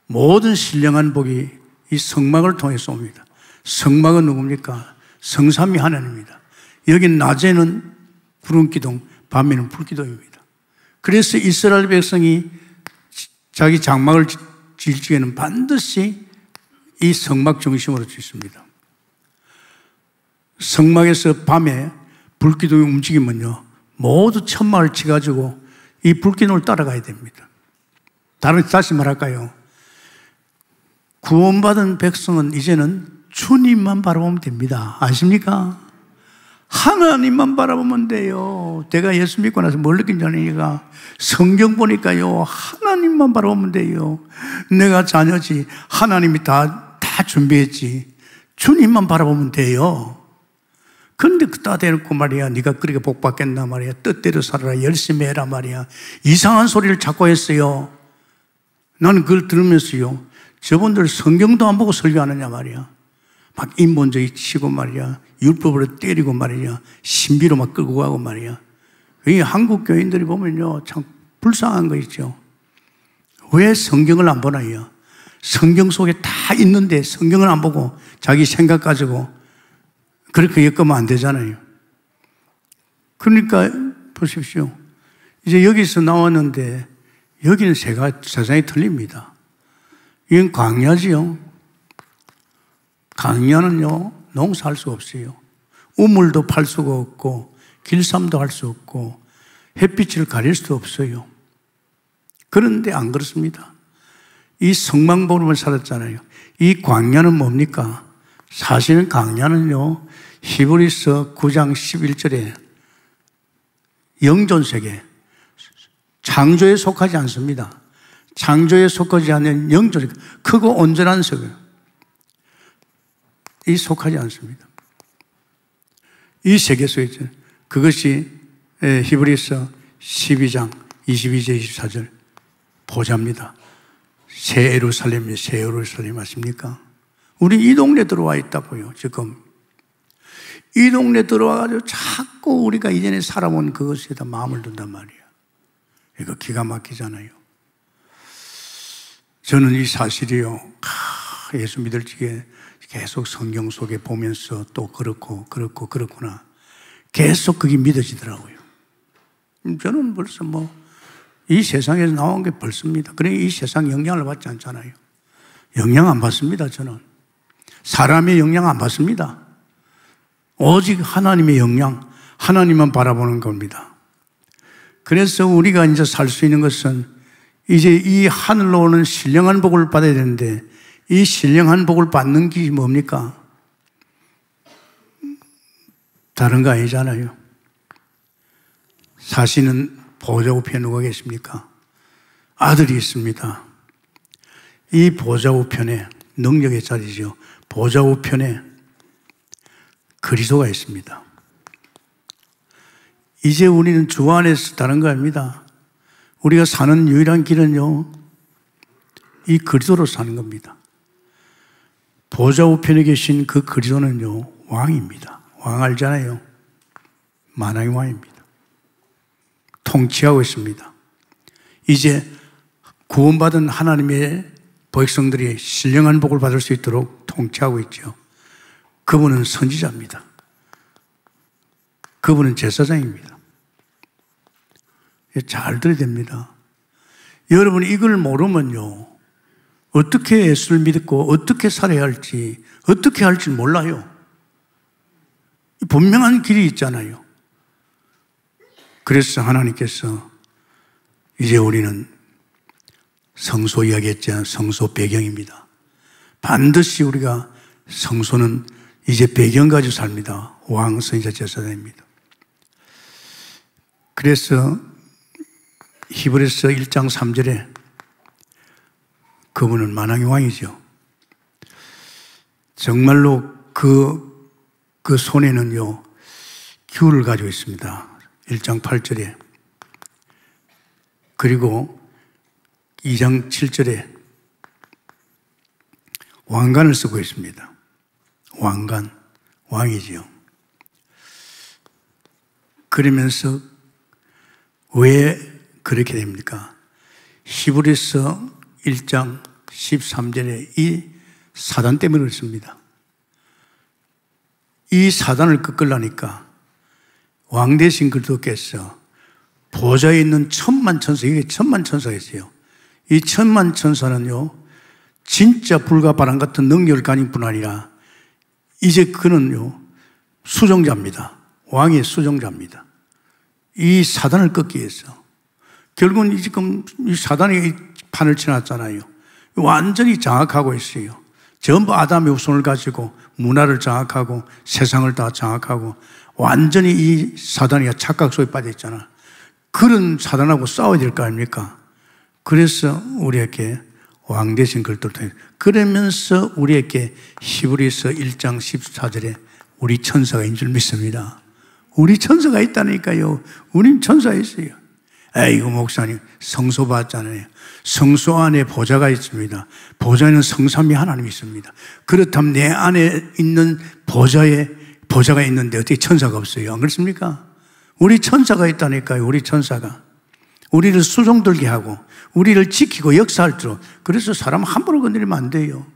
모든 신령한 복이 이 성막을 통해서 옵니다. 성막은 누굽니까? 성삼위 하나님입니다. 여기는 낮에는 구름기둥, 밤에는 불기둥입니다. 그래서 이스라엘 백성이 자기 장막을 지을 적에는 반드시 이 성막 중심으로 짓습니다. 성막에서 밤에 불기둥이 움직이면요, 모두 천막을 치가지고 이 불기둥을 따라가야 됩니다. 다시 말할까요? 구원받은 백성은 이제는 주님만 바라보면 됩니다. 아십니까? 하나님만 바라보면 돼요. 제가 예수 믿고 나서 뭘 느낀지 아니까 성경 보니까요, 하나님만 바라보면 돼요. 내가 자녀지, 하나님이 다 준비했지. 주님만 바라보면 돼요. 근데 그따 대놓고 말이야, 네가 그렇게 복 받겠나 말이야, 뜻대로 살아라, 열심히 해라 말이야, 이상한 소리를 자꾸 했어요. 나는 그걸 들으면서요, 저분들 성경도 안 보고 설교하느냐 말이야. 막 인본주의 치고 말이야, 율법으로 때리고 말이야, 신비로 막 끌고 가고 말이야. 이 한국 교인들이 보면요, 참 불쌍한 거 있죠. 왜 성경을 안 보나요? 성경 속에 다 있는데 성경을 안 보고 자기 생각 가지고 그렇게 엮으면 안 되잖아요. 그러니까 보십시오. 이제 여기서 나왔는데 여기는 세상이 틀립니다. 이건 광야지요. 광야는요, 농사할 수 없어요. 우물도 팔 수가 없고 길쌈도 할 수 없고 햇빛을 가릴 수 없어요. 그런데 안 그렇습니다. 이 성막 보름을 살았잖아요. 이 광야는 뭡니까? 사실은 광야는요, 히브리서 9장 11절에 영존세계, 창조에 속하지 않습니다. 창조에 속하지 않는 영존, 크고 온전한 세계, 이 속하지 않습니다. 이 세계 속에 있죠. 그것이 히브리서 12장 22절 24절 보좌입니다. 새 예루살렘이 새 예루살렘 아십니까? 우리 이 동네 들어와 있다고요. 지금 이 동네 들어와가지고 자꾸 우리가 이전에 살아온 그것에다 마음을 둔단 말이에요. 이거 기가 막히잖아요. 저는 이 사실이요, 예수 믿을 적에 계속 성경 속에 보면서 또 그렇구나 계속 그게 믿어지더라고요. 저는 벌써 이 세상에서 나온 게 벌써입니다. 그래, 이 세상 영향을 받지 않잖아요. 영향 안 받습니다. 저는 사람의 영향 안 받습니다. 오직 하나님의 영향, 하나님만 바라보는 겁니다. 그래서 우리가 이제 살 수 있는 것은 이제 이 하늘로 오는 신령한 복을 받아야 되는데, 이 신령한 복을 받는 게 뭡니까? 다른 거 아니잖아요. 사실은 보좌 우편에 누가 계십니까? 아들이 있습니다. 이 보좌 우편에, 능력의 자리죠. 보좌 우편에 그리스도가 있습니다. 이제 우리는 주 안에서 다른 거 아닙니다. 우리가 사는 유일한 길은요, 이 그리스도로 사는 겁니다. 보좌 우편에 계신 그 그리스도는요, 왕입니다. 왕 알잖아요. 만왕의 왕입니다. 통치하고 있습니다. 이제 구원받은 하나님의 백성들이 신령한 복을 받을 수 있도록 통치하고 있죠. 그분은 선지자입니다. 그분은 제사장입니다. 잘 들어야 됩니다. 여러분, 이걸 모르면요, 어떻게 예수를 믿고 어떻게 살아야 할지, 어떻게 할지 몰라요. 분명한 길이 있잖아요. 그래서 하나님께서 이제 우리는 성소 이야기했잖아요. 성소 배경입니다. 반드시 우리가 성소는 이제 배경 가지고 삽니다. 왕, 선지자, 제사장입니다. 그래서 히브리서 1장 3절에 그분은 만왕의 왕이죠. 정말로 그 손에는요, 귤을 가지고 있습니다. 1장 8절에. 그리고 2장 7절에 왕관을 쓰고 있습니다. 왕관, 왕이지요. 그러면서 왜 그렇게 됩니까? 히브리서 1장 13절에 이 사단 때문에 그렇습니다. 이 사단을 꺾으려니까 왕 대신 그리스도께서 보좌에 있는 천만 천사, 이게 천만 천사가 있어요. 이 천만 천사는요, 진짜 불과 바람 같은 능력을 가진 뿐 아니라 이제 그는요, 수종자입니다. 왕의 수종자입니다. 이 사단을 꺾기 위해서. 결국은 지금 이 사단이 판을 쳐놨잖아요. 완전히 장악하고 있어요. 전부 아담의 후손을 가지고 문화를 장악하고 세상을 다 장악하고 완전히 이 사단이 착각 속에 빠져 있잖아. 그런 사단하고 싸워야 될 거 아닙니까? 그래서 우리에게 왕 대신 그리스도를 통해 그러면서 우리에게 히브리서 1장 14절에 우리 천사가 있는 줄 믿습니다. 우리 천사가 있다니까요. 우린 천사가 있어요. 에이구 목사님 성소 봤잖아요. 성소 안에 보좌가 있습니다. 보좌에는 성삼위 하나님이 있습니다. 그렇다면 내 안에 있는 보좌가 있는데 어떻게 천사가 없어요? 안 그렇습니까? 우리 천사가 있다니까요. 우리 천사가 우리를 수종들게 하고 우리를 지키고 역사할수록. 그래서 사람 함부로 건드리면 안 돼요.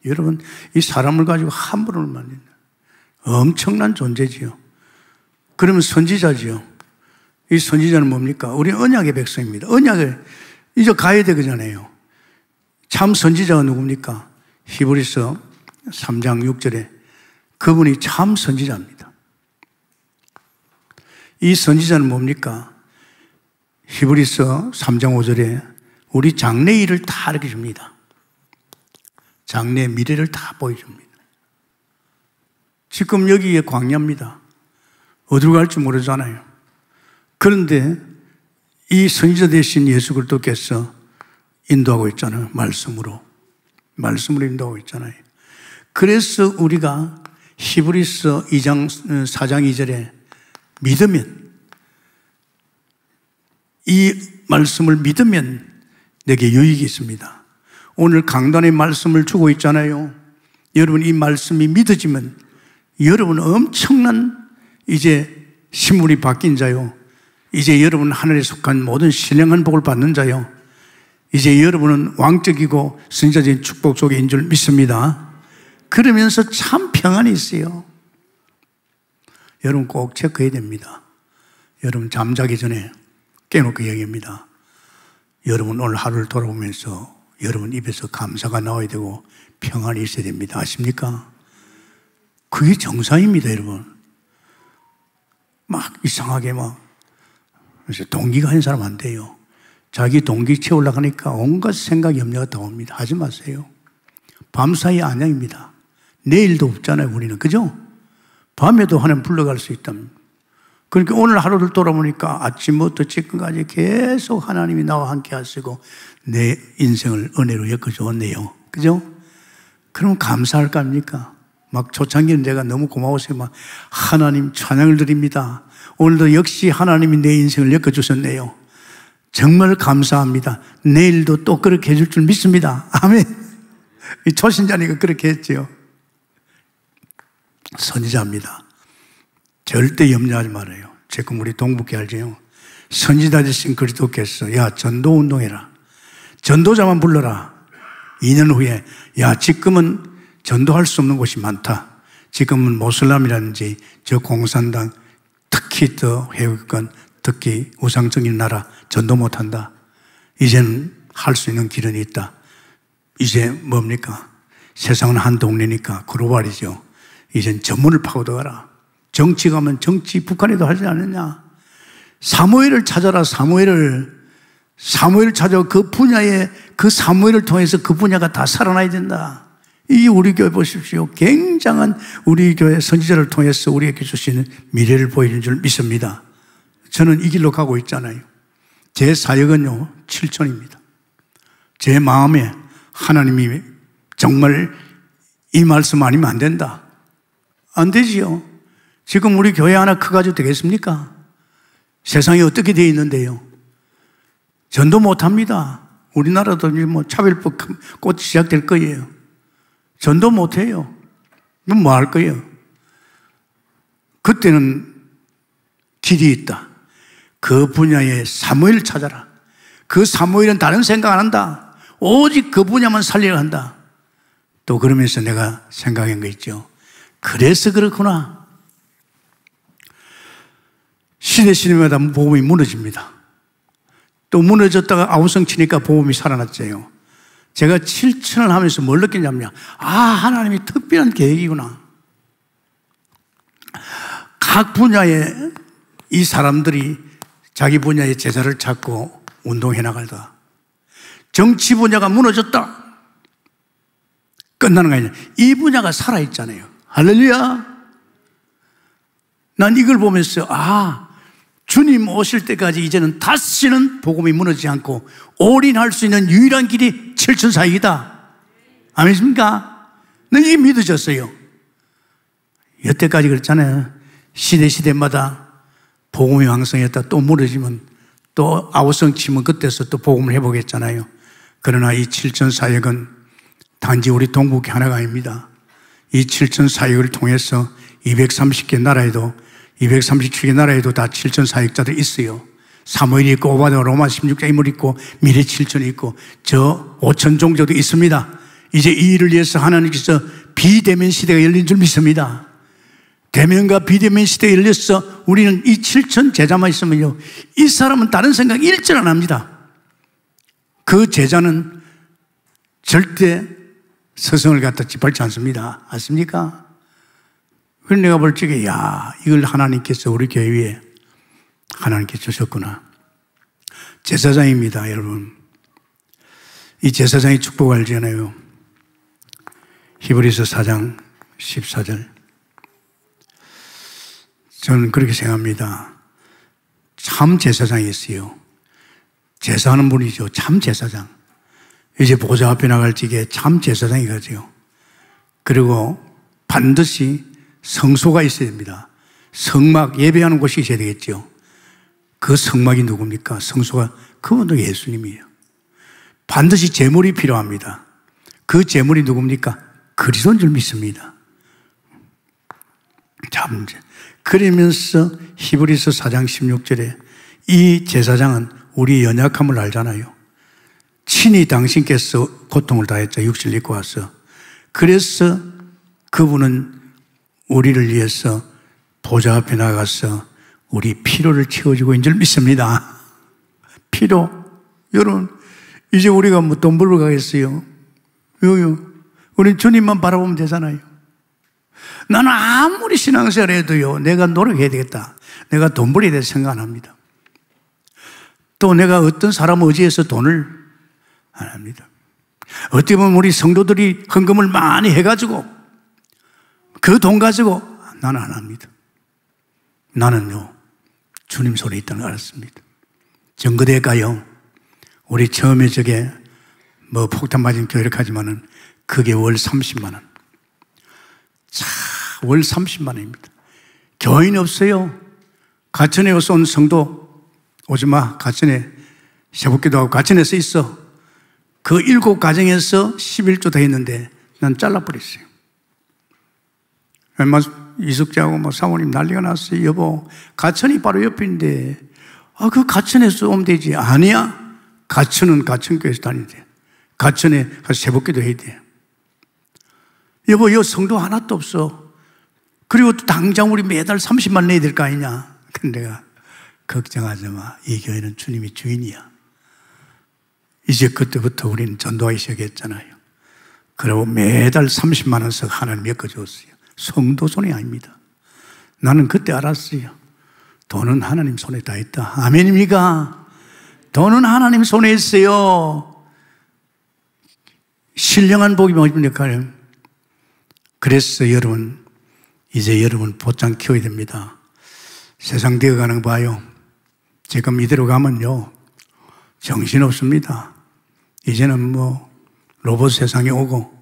여러분, 이 사람을 가지고 함부로 하면 안 된다. 엄청난 존재지요. 그러면 선지자지요. 이 선지자는 뭡니까? 우리 언약의 백성입니다. 언약을 이제 가야 되잖아요. 참 선지자가 누굽니까? 히브리서 3장 6절에 그분이 참 선지자입니다. 이 선지자는 뭡니까? 히브리서 3장 5절에 우리 장래 일을 다 이렇게 줍니다. 장래 미래를 다 보여줍니다. 지금 여기에 광야입니다. 어디로 갈지 모르잖아요. 그런데 이 선지자 되신 예수 그리스도께서 인도하고 있잖아요. 말씀으로 인도하고 있잖아요. 그래서 우리가 히브리서 4장 2절에 믿으면, 이 말씀을 믿으면 내게 유익이 있습니다. 오늘 강단의 말씀을 주고 있잖아요. 여러분, 이 말씀이 믿어지면 여러분 엄청난 이제 신분이 바뀐 자요. 이제 여러분 하늘에 속한 모든 신령한 복을 받는 자요. 이제 여러분은 왕적이고 선지자적인 축복 속에 있는 줄 믿습니다. 그러면서 참 평안이 있어요. 여러분 꼭 체크해야 됩니다. 여러분 잠자기 전에 깨놓고 얘기합니다. 여러분 오늘 하루를 돌아보면서 여러분 입에서 감사가 나와야 되고 평안이 있어야 됩니다. 아십니까? 그게 정상입니다, 여러분. 막 이상하게 그래서 동기가 한 사람 안 돼요. 자기 동기 채우려고 하니까 온갖 생각, 염려가 다 옵니다. 하지 마세요. 밤사이 안양입니다. 내일도 없잖아요, 우리는. 그죠? 밤에도 하나님 불러갈 수 있답니다. 그러니까 오늘 하루를 돌아보니까 아침부터 지금까지 계속 하나님이 나와 함께 하시고 내 인생을 은혜로 엮어주었네요. 그죠? 그럼 감사할 거 아닙니까? 막 초창기는 내가 너무 고마워서 하나님 찬양을 드립니다. 오늘도 역시 하나님이 내 인생을 엮어주셨네요. 정말 감사합니다. 내일도 또 그렇게 해줄 줄 믿습니다. 아멘. 이 초신자니까 그렇게 했죠. 선지자입니다. 절대 염려하지 말아요. 지금 우리 동북계 알죠? 선지자 되신 그리스도께서 야 전도운동해라. 전도자만 불러라. 2년 후에 야 지금은 전도할 수 없는 곳이 많다. 지금은 모슬람이라든지 저 공산당, 특히 더 회의권, 특히 우상적인 나라 전도 못한다. 이제는 할 수 있는 길은 있다. 이제 뭡니까? 세상은 한 동네니까 글로벌이죠. 이젠 전문을 파고들어가라. 정치 가면 정치 북한에도 하지 않느냐. 사무엘을 찾아라. 사무엘을 찾아 그 분야에 그 사무엘을 통해서 그 분야가 다 살아나야 된다. 이 우리 교회 보십시오. 굉장한 우리 교회 선지자를 통해서 우리에게 주시는 미래를 보여준 줄 믿습니다. 저는 이 길로 가고 있잖아요. 제 사역은요 7천입니다. 제 마음에 하나님이 정말 이 말씀 아니면 안 된다. 안 되지요. 지금 우리 교회 하나 커가지고 되겠습니까? 세상이 어떻게 되어 있는데요. 전도 못합니다. 우리나라도 차별법 곧 시작될 거예요. 전도 못해요. 그럼 뭐 할 거예요? 그때는 길이 있다. 그 분야의 사무엘을 찾아라. 그 사무엘은 다른 생각 안 한다. 오직 그 분야만 살리려 한다. 또 그러면서 내가 생각한 거 있죠. 그래서 그렇구나. 시대마다 복음이 무너집니다. 또 무너졌다가 아우성 치니까 복음이 살아났어요. 제가 7천을 하면서 뭘 느꼈냐면요. 하나님이 특별한 계획이구나. 각 분야에 이 사람들이 자기 분야의 제자를 찾고 운동해 나가다. 정치 분야가 무너졌다. 끝나는 거 아니냐. 이 분야가 살아있잖아요. 할렐루야. 난 이걸 보면서 주님 오실 때까지 이제는 다시는 복음이 무너지지 않고 올인할 수 있는 유일한 길이 칠천사역이다. 아멘입니까? 난 이게 믿어졌어요. 여태까지 그랬잖아요. 시대마다 복음이 왕성했다 또 무너지면 또 아우성 치면 그때서 또 복음을 해보겠잖아요. 그러나 이 칠천사역은 단지 우리 동북이 하나가 아닙니다. 이 칠천사역을 통해서 230개 나라에도 237개 나라에도 다 칠천사역자들이 있어요. 사무엘이 있고 오바댜 로마 16장 인물이 있고 미래 칠천이 있고 저 5천 종교도 있습니다. 이제 이 일을 위해서 하나님께서 비대면 시대가 열린 줄 믿습니다. 대면과 비대면 시대에 열려서 우리는 이 7천 제자만 있으면요, 이 사람은 다른 생각 일절 안 합니다. 그 제자는 절대 스승을 갖다 짓밟지 않습니다. 맞습니까? 그래서 내가 볼 적에 이걸 하나님께서 우리 교회에 하나님께 주셨구나. 제사장입니다, 여러분. 이 제사장의 축복을 알잖아요. 히브리서 4장 14절. 저는 그렇게 생각합니다. 참 제사장이 있어요. 제사하는 분이죠. 참 제사장. 이제 보좌 앞에 나갈 적에 참 제사장이 가죠. 그리고 반드시 성소가 있어야 됩니다. 성막 예배하는 곳이 있어야 되겠죠. 그 성막이 누굽니까? 성소가 그분도 예수님이에요. 반드시 제물이 필요합니다. 그 제물이 누굽니까? 그리스도인 줄 믿습니다. 참, 그러면서 히브리서 4장 16절에 이 제사장은 우리의 연약함을 알잖아요. 친히 당신께서 고통을 다했죠. 육신을 입고 와서. 그래서 그분은 우리를 위해서 보좌 앞에 나가서 우리 피로를 채워주고 있는 줄 믿습니다. 피로. 여러분, 이제 우리가 뭐 돈 벌러 가겠어요? 우리 주님만 바라보면 되잖아요. 나는 아무리 신앙생활 해도요, 내가 노력해야 되겠다. 내가 돈 벌어야 될 생각 안 합니다. 또 내가 어떤 사람 의지해서 돈을 안 합니다. 어떻게 보면 우리 성도들이 헌금을 많이 해가지고 그 돈 가지고 나는 안 합니다. 나는요, 주님 손에 있다는 걸 알았습니다. 정거대 가요. 우리 처음에 저게 뭐 폭탄 맞은 교회를 하지만은 그게 월 30만 원. 월 30만 원입니다. 교인이 없어요. 가천에 와서 온 성도 오지 마. 가천에 새벽기도 하고 가천에서 있어. 그 7가정에서 11조 더 했는데 난 잘라버렸어요. 이숙자하고 뭐 사모님 난리가 났어요. 여보, 가천이 바로 옆인데 그 가천에서 오면 되지. 아니야. 가천은 가천교회에서 다녀야 돼. 가천에 가서 새벽기도 해야 돼. 여보, 여 성도 하나도 없어. 그리고 또 당장 우리 매달 30만 내야 될 거 아니냐. 근데 내가 걱정하지 마. 이 교회는 주님이 주인이야. 이제 그때부터 우리는 전도하기 시작했잖아요. 그리고 매달 30만 원씩 하나님 엮어줬어요. 성도 손이 아닙니다. 나는 그때 알았어요. 돈은 하나님 손에 다 있다. 아멘입니까? 돈은 하나님 손에 있어요. 신령한 복이 뭡니까? 그래서 여러분, 이제 여러분 보장 키워야 됩니다. 세상 되어가는 거 봐요. 지금 이대로 가면요, 정신없습니다. 이제는 뭐 로봇 세상에 오고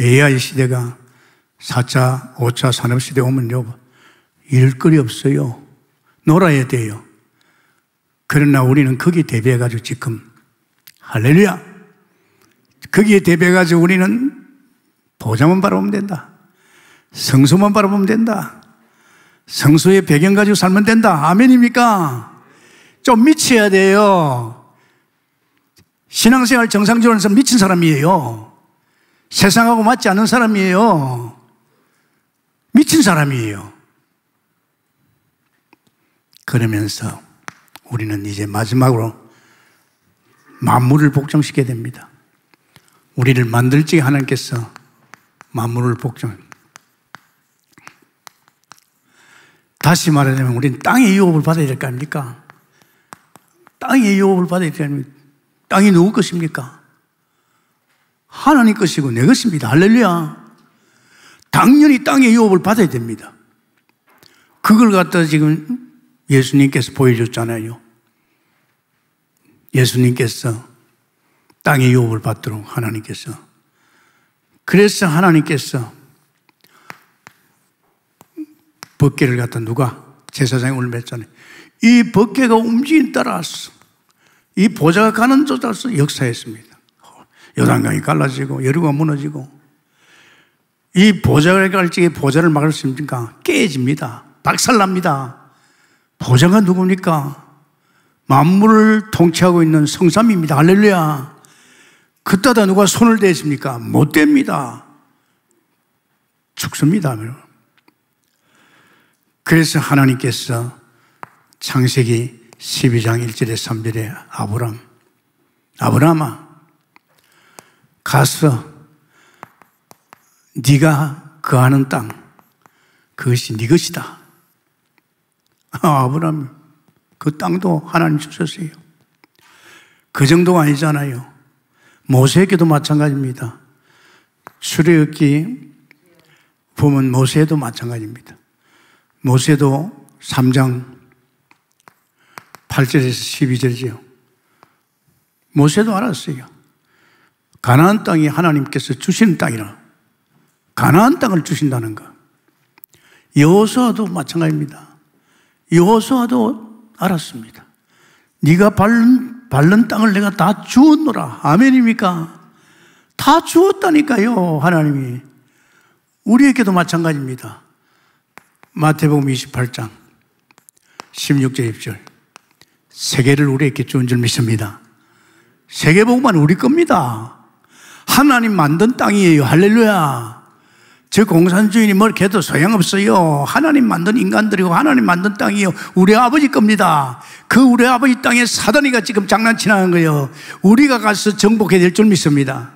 AI 시대가 4차, 5차 산업시대 오면요, 일거리 없어요. 놀아야 돼요. 그러나 우리는 거기에 대비해가지고 지금 할렐루야! 거기에 대비해가지고 우리는 도장만 바라보면 된다. 성소만 바라보면 된다. 성소의 배경 가지고 살면 된다. 아멘입니까? 좀 미쳐야 돼요. 신앙생활 정상적으로 하는 사람 미친 사람이에요. 세상하고 맞지 않는 사람이에요. 미친 사람이에요. 그러면서 우리는 이제 마지막으로 만물을 복종시켜야 됩니다. 우리를 만들 적에 하나님께서 만물을 복종. 다시 말하자면 우리는 땅의 유업을 받아야 될 거 아닙니까? 땅의 유업을 받아야 될 거 아닙니까? 땅이 누구 것입니까? 하나님 것이고 내 것입니다. 할렐루야. 당연히 땅의 유업을 받아야 됩니다. 그걸 갖다 지금 예수님께서 보여줬잖아요. 예수님께서 땅의 유업을 받도록 하나님께서. 그래서 하나님께서 법궤를 갖다 누가 제사장에 올렸잖아요. 이 법궤가 움직임 따라서 이 보좌가 가는 chỗ 따라서 역사했습니다. 요단강이 갈라지고 여리고가 무너지고 이 보좌가 갈 적에 보좌를 막을 수 있습니까? 깨집니다. 박살납니다. 보좌가 누굽니까? 만물을 통치하고 있는 성삼입니다. 할렐루야. 그따다 누가 손을 대십니까? 못 댑니다. 죽습니다. 그래서 하나님께서 창세기 12장 1절에 3절에 아브라함아 가서 네가 거하는 땅 그것이 네 것이다. 아브라함 그 땅도 하나님 주셨어요. 그 정도가 아니잖아요. 모세에게도 마찬가지입니다. 출애굽기 보면 모세도 마찬가지입니다. 모세도 3장 8절에서 12절이죠. 모세도 알았어요. 가나안 땅이 하나님께서 주시는 땅이라. 가나안 땅을 주신다는 것. 여호수아도 마찬가지입니다. 여호수아도 알았습니다. 네가 밟는 땅을 내가 다 주었노라. 아멘입니까? 다 주었다니까요. 하나님이. 우리에게도 마찬가지입니다. 마태복음 28장 16절 20절 세계를 우리에게 주은 줄 믿습니다. 세계복음은 우리 겁니다. 하나님 만든 땅이에요. 할렐루야. 저 공산주의니 뭘 해도 소용없어요. 하나님 만든 인간들이고 하나님 만든 땅이요. 우리 아버지 겁니다. 그 우리 아버지 땅에 사단이가 지금 장난치는 거예요. 우리가 가서 정복해야 될 줄 믿습니다.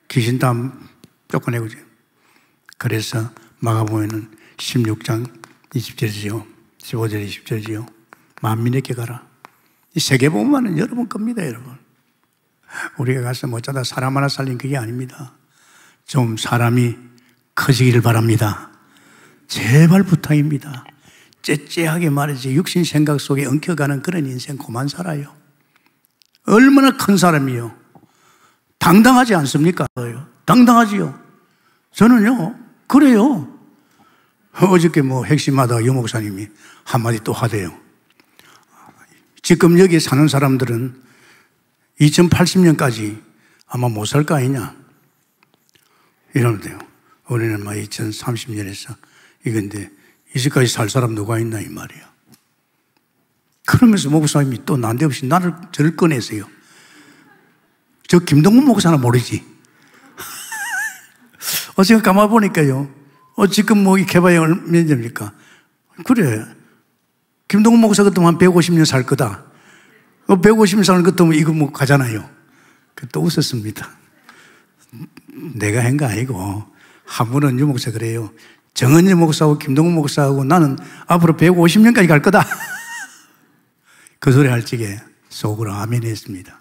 귀신 다 쫓아내고죠. 그래서 마가복음에는 16장 20절이지요. 15절 20절이지요. 만민에게 가라. 이 세계복음은 여러분 겁니다. 여러분. 우리가 가서 뭐 어쩌다 사람 하나 살린 그게 아닙니다. 좀 사람이 커지기를 바랍니다. 제발 부탁입니다. 째째하게 말이지 육신 생각 속에 엉켜가는 그런 인생 그만 살아요. 얼마나 큰 사람이요. 당당하지 않습니까? 당당하지요. 저는요 그래요. 어저께 뭐 핵심하다가 유 목사님이 한마디 또 하대요. 지금 여기 사는 사람들은 2080년까지 아마 못 살 거 아니냐 이러는데요. 우리는 막 2030년에서 이건데 이제까지 살 사람 누가 있나 이 말이야. 그러면서 목사님이 또 난데없이 나를 저를 꺼내세요. 저 김동문 목사는 모르지. 제가 가만 보니까요. 지금 뭐 이 개발이 몇 년입니까? 그래. 김동문 목사 같으면 한 150년 살 거다. 150년 사는 것도 이거 뭐 가잖아요. 또 웃었습니다. 내가 한 거 아니고 한 분은 유 목사 그래요. 정은지 목사하고 김동문 목사하고 나는 앞으로 150년까지 갈 거다. 그 소리 할 적에 속으로 아멘 했습니다.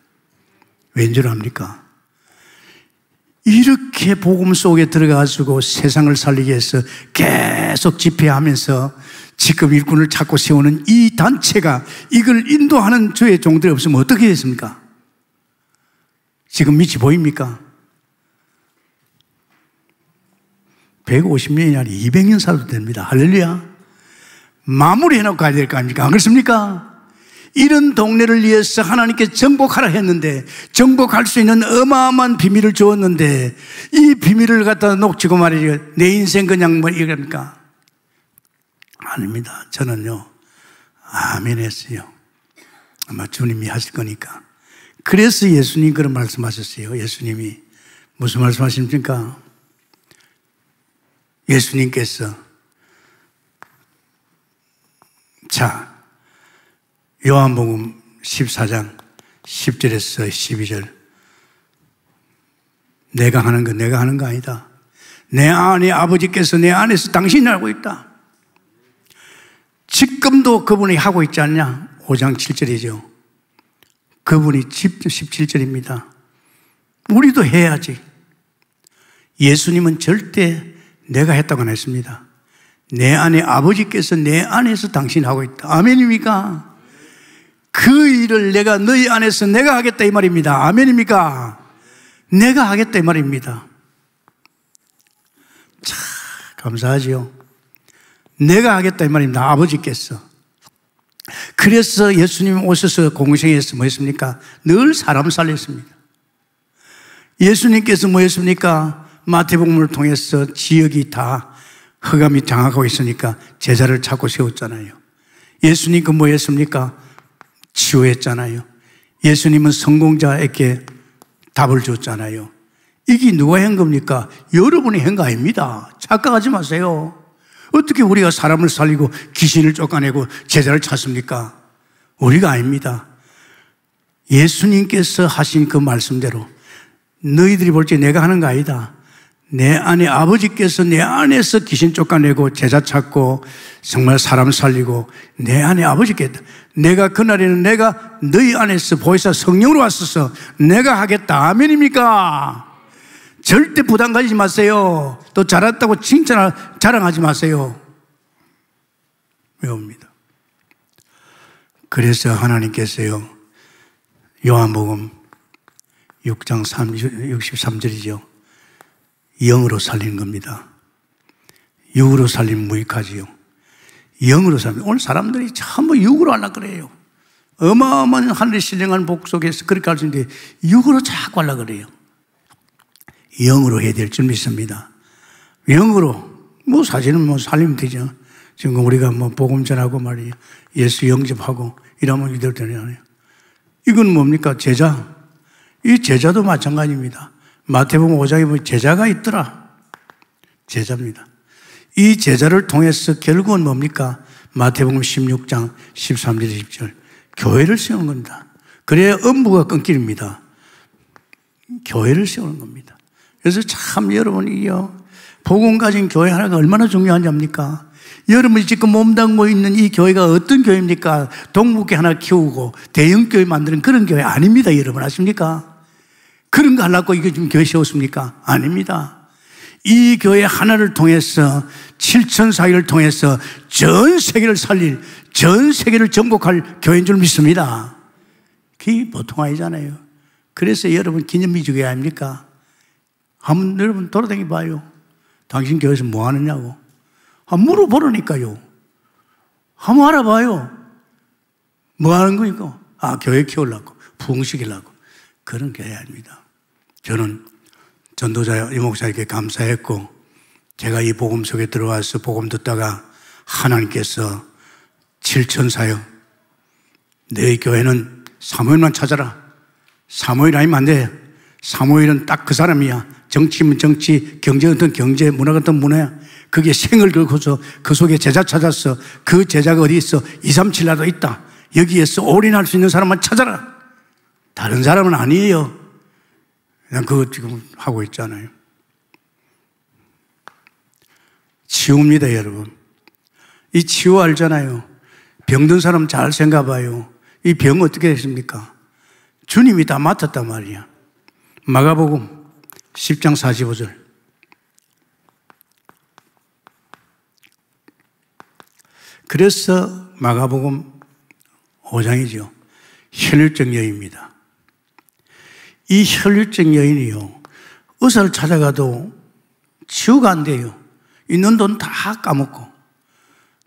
왠 줄 압니까? 이렇게 복음 속에 들어가가지고 세상을 살리기 위해서 계속 집회하면서 지금 일꾼을 찾고 세우는 이 단체가 이걸 인도하는 주의 종들이 없으면 어떻게 됐습니까? 지금 밑이 보입니까? 150년이 아니라 200년 살아도 됩니다. 할렐루야. 마무리해놓고 가야 될 거 아닙니까? 안 그렇습니까? 이런 동네를 위해서 하나님께 정복하라 했는데 정복할 수 있는 어마어마한 비밀을 주었는데 이 비밀을 갖다 놓치고 말이죠. 내 인생 그냥 뭐 이럽니까? 아닙니다. 저는요, 아멘 했어요. 아마 주님이 하실 거니까. 그래서 예수님 그런 말씀하셨어요. 예수님이 무슨 말씀하십니까? 예수님께서 자, 요한복음 14장 10절에서 12절 내가 하는 거 아니다. 내 안에 아버지께서 내 안에서 당신이 알고 있다. 지금도 그분이 하고 있지 않냐? 5장 7절이죠. 그분이 17절입니다. 우리도 해야지. 예수님은 절대 내가 했다고 안 했습니다. 내 안에 아버지께서 내 안에서 당신이 하고 있다. 아멘입니까? 그 일을 내가 너희 안에서 내가 하겠다 이 말입니다. 아멘입니까? 내가 하겠다 이 말입니다. 참 감사하지요. 내가 하겠다 이 말입니다. 아버지께서. 그래서 예수님 오셔서 공생에서 뭐 했습니까? 늘 사람 살렸습니다. 예수님께서 뭐 했습니까? 마태복음을 통해서 지역이 다 흑암이 장악하고 있으니까 제자를 찾고 세웠잖아요. 예수님 그 뭐 했습니까? 치유했잖아요. 예수님은 성공자에게 답을 줬잖아요. 이게 누가 한 겁니까? 여러분이 한 거 아닙니다. 착각하지 마세요. 어떻게 우리가 사람을 살리고 귀신을 쫓아내고 제자를 찾습니까? 우리가 아닙니다. 예수님께서 하신 그 말씀대로 너희들이 볼 때 내가 하는 거 아니다. 내 안에 아버지께서 내 안에서 귀신 쫓아내고 제자 찾고 정말 사람 살리고 내 안에 아버지께서 내가 그날에는 내가 너희 안에서 보혜사 성령으로 왔어서 내가 하겠다. 아멘입니까? 절대 부담 가지지 마세요. 또 잘했다고 자랑하지 마세요. 외웁니다. 그래서 하나님께서요, 요한복음 6장 63절이죠. 영으로 살리는 겁니다. 육으로 살리면 무익하지요. 영으로 살리면, 오늘 사람들이 전부 육으로 하려고 그래요. 어마어마한 하늘의 신령한 복 속에서 그렇게 할 수 있는데 육으로 자꾸 하려고 그래요. 영으로 해야 될 줄 믿습니다. 영으로, 뭐 사실은 뭐 살리면 되죠. 지금 우리가 뭐 복음 전하고 말이에요. 예수 영접하고 이러면 이대로 되잖아요. 이건 뭡니까? 제자. 이 제자도 마찬가지입니다. 마태복음 5장에 보면 제자가 있더라. 제자입니다. 이 제자를 통해서 결국은 뭡니까? 마태복음 16장 13절 20절 교회를 세우는 겁니다. 그래야 업무가 끊깁니다. 교회를 세우는 겁니다. 그래서 참 여러분이요, 복음 가진 교회 하나가 얼마나 중요한지 압니까? 여러분이 지금 몸담고 있는 이 교회가 어떤 교회입니까? 동북교 하나 키우고 대형교회 만드는 그런 교회 아닙니다. 여러분 아십니까? 그런 거 하려고 이거 지금 교회 세웠습니까? 아닙니다. 이 교회 하나를 통해서 7,400을 통해서 전 세계를 살릴, 전 세계를 정복할 교회인 줄 믿습니다. 그게 보통 아니잖아요. 그래서 여러분 기념비주교 아닙니까? 한번 여러분 돌아다니 봐요. 당신 교회에서 뭐 하느냐고. 한번 물어보라니까요. 한번 알아봐요. 뭐 하는 거니까? 아, 교회 키우려고, 부흥시키려고. 그런 교회 아닙니다. 저는 전도자 이목사에게 감사했고, 제가 이 복음 속에 들어와서 복음 듣다가 하나님께서 7,400 너희 교회는 사무엘만 찾아라. 사무엘 아니면 안 돼. 사무엘은 딱 그 사람이야. 정치면 정치, 경제는 경제, 문화가 어떤 문화야. 그게 생을 걸고서 그 속에 제자 찾았어. 그 제자가 어디 있어? 237나도 있다. 여기에서 올인할 수 있는 사람만 찾아라. 다른 사람은 아니에요. 그냥 그거 지금 하고 있잖아요. 치유입니다, 여러분. 이 치유 알잖아요. 병든 사람 잘 생각해봐요. 이 병 어떻게 됐습니까? 주님이 다 맡았단 말이야. 마가복음 10장 45절. 그래서 마가복음 5장이죠. 혈류증 여인입니다. 이 혈류증 여인이요, 의사를 찾아가도 치유가 안 돼요. 있는 돈 다 까먹고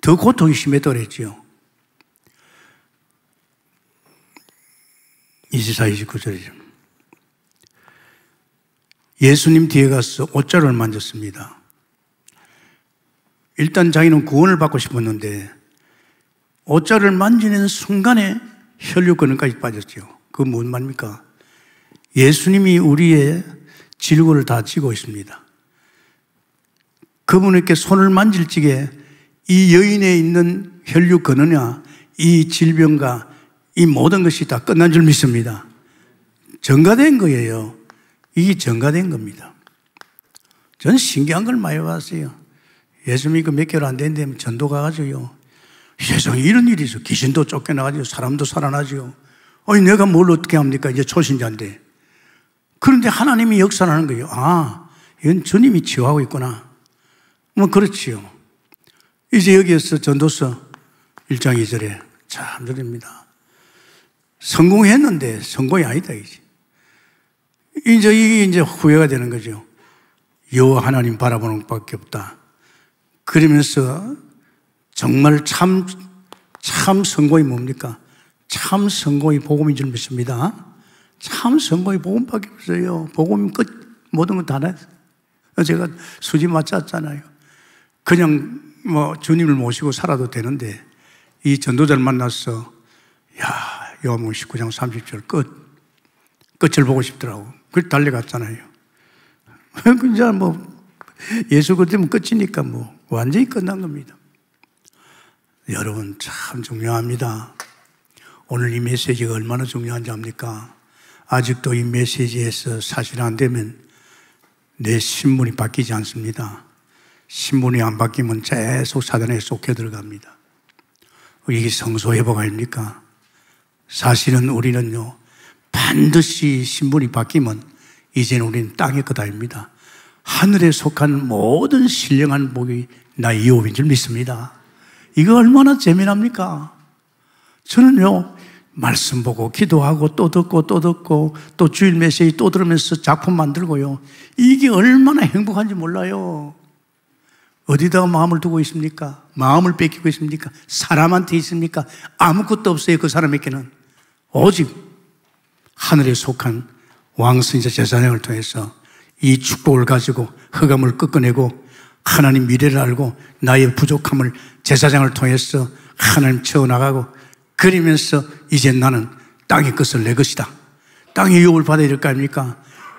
더 고통이 심해더랬지요. 24, 29절이죠. 예수님 뒤에 가서 옷자루를 만졌습니다. 일단 자기는 구원을 받고 싶었는데 옷자루를 만지는 순간에 혈류근원까지 빠졌죠. 그건 뭔 말입니까? 예수님이 우리의 질고를 다 지고 있습니다. 그분에게 손을 만질 적에 이 여인에 있는 혈류근원이나 이 질병과 이 모든 것이 다 끝난 줄 믿습니다. 전가된 거예요. 이게 전가된 겁니다. 저는 신기한 걸 많이 봤어요. 예수 믿고 몇 개월 안 됐는데 전도 가가지고요. 세상에 이런 일이 있어. 귀신도 쫓겨나가지고 사람도 살아나죠. 아니 내가 뭘 어떻게 합니까? 이제 초신자인데. 그런데 하나님이 역사하는 거예요. 아, 이건 주님이 치유하고 있구나. 뭐 그렇지요. 이제 여기에서 전도서 1장 2절에 참 드립니다. 성공했는데 성공이 아니다 이제. 이게 이제 후회가 되는 거죠. 여호와 하나님 바라보는 것밖에 없다. 그러면서 정말 참 성공이 뭡니까? 참 성공이 복음인 줄 믿습니다. 참 성공이 복음밖에 없어요. 복음이 끝, 모든 건 다 났어요. 제가 수지 맞췄잖아요. 그냥 뭐 주님을 모시고 살아도 되는데 이 전도자를 만나서 요한복음 19장 30절 끝을 보고 싶더라고. 그래서 달려갔잖아요. 그냥 뭐 예수 그때면 끝이니까 뭐 완전히 끝난 겁니다. 여러분 참 중요합니다. 오늘 이 메시지가 얼마나 중요한지 압니까? 아직도 이 메시지에서 사실 안 되면 내 신분이 바뀌지 않습니다. 신분이 안 바뀌면 계속 사단에 쏙혀 들어갑니다. 이게 성소 회복 아닙니까? 사실은 우리는요 반드시 신분이 바뀌면 이제는 우리는 땅의 것 아닙니다. 하늘에 속한 모든 신령한 복이 나의 유업인 줄 믿습니다. 이거 얼마나 재미납니까? 저는요 말씀 보고 기도하고 또 듣고 또 주일 메시지 또 들으면서 작품 만들고요. 이게 얼마나 행복한지 몰라요. 어디다가 마음을 두고 있습니까? 마음을 뺏기고 있습니까? 사람한테 있습니까? 아무것도 없어요. 그 사람에게는 오직 하늘에 속한 왕선자 제사장을 통해서 이 축복을 가지고 흑암을 꺾어내고 하나님 미래를 알고 나의 부족함을 제사장을 통해서 하나님 채워나가고 그러면서 이제 나는 땅의 것을 내 것이다. 땅의 유업을 받아야 될 거 아닙니까?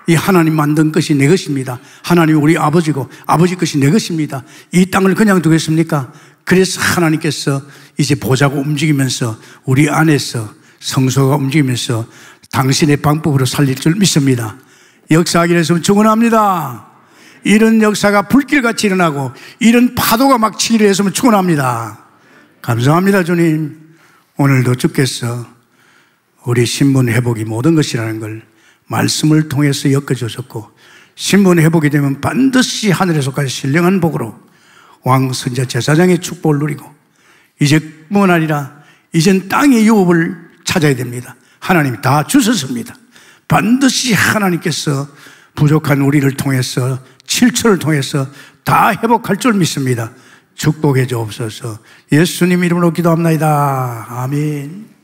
이 하나님 만든 것이 내 것입니다. 하나님이 우리 아버지고 아버지 것이 내 것입니다. 이 땅을 그냥 두겠습니까? 그래서 하나님께서 이제 보자고 움직이면서 우리 안에서 성소가 움직이면서 당신의 방법으로 살릴 줄 믿습니다. 역사하기를 했으면 축원합니다. 이런 역사가 불길같이 일어나고 이런 파도가 막 치기를 했으면 축원합니다. 감사합니다 주님. 오늘도 주께서 우리 신분 회복이 모든 것이라는 걸 말씀을 통해서 엮어주셨고 신분 회복이 되면 반드시 하늘에 속한 신령한 복으로 왕 선자 제사장의 축복을 누리고 이제뿐 아니라 이젠 땅의 유업을 찾아야 됩니다. 하나님이 다 주셨습니다. 반드시 하나님께서 부족한 우리를 통해서 7초를 통해서 다 회복할 줄 믿습니다. 축복해 주옵소서. 예수님 이름으로 기도합나이다. 아멘.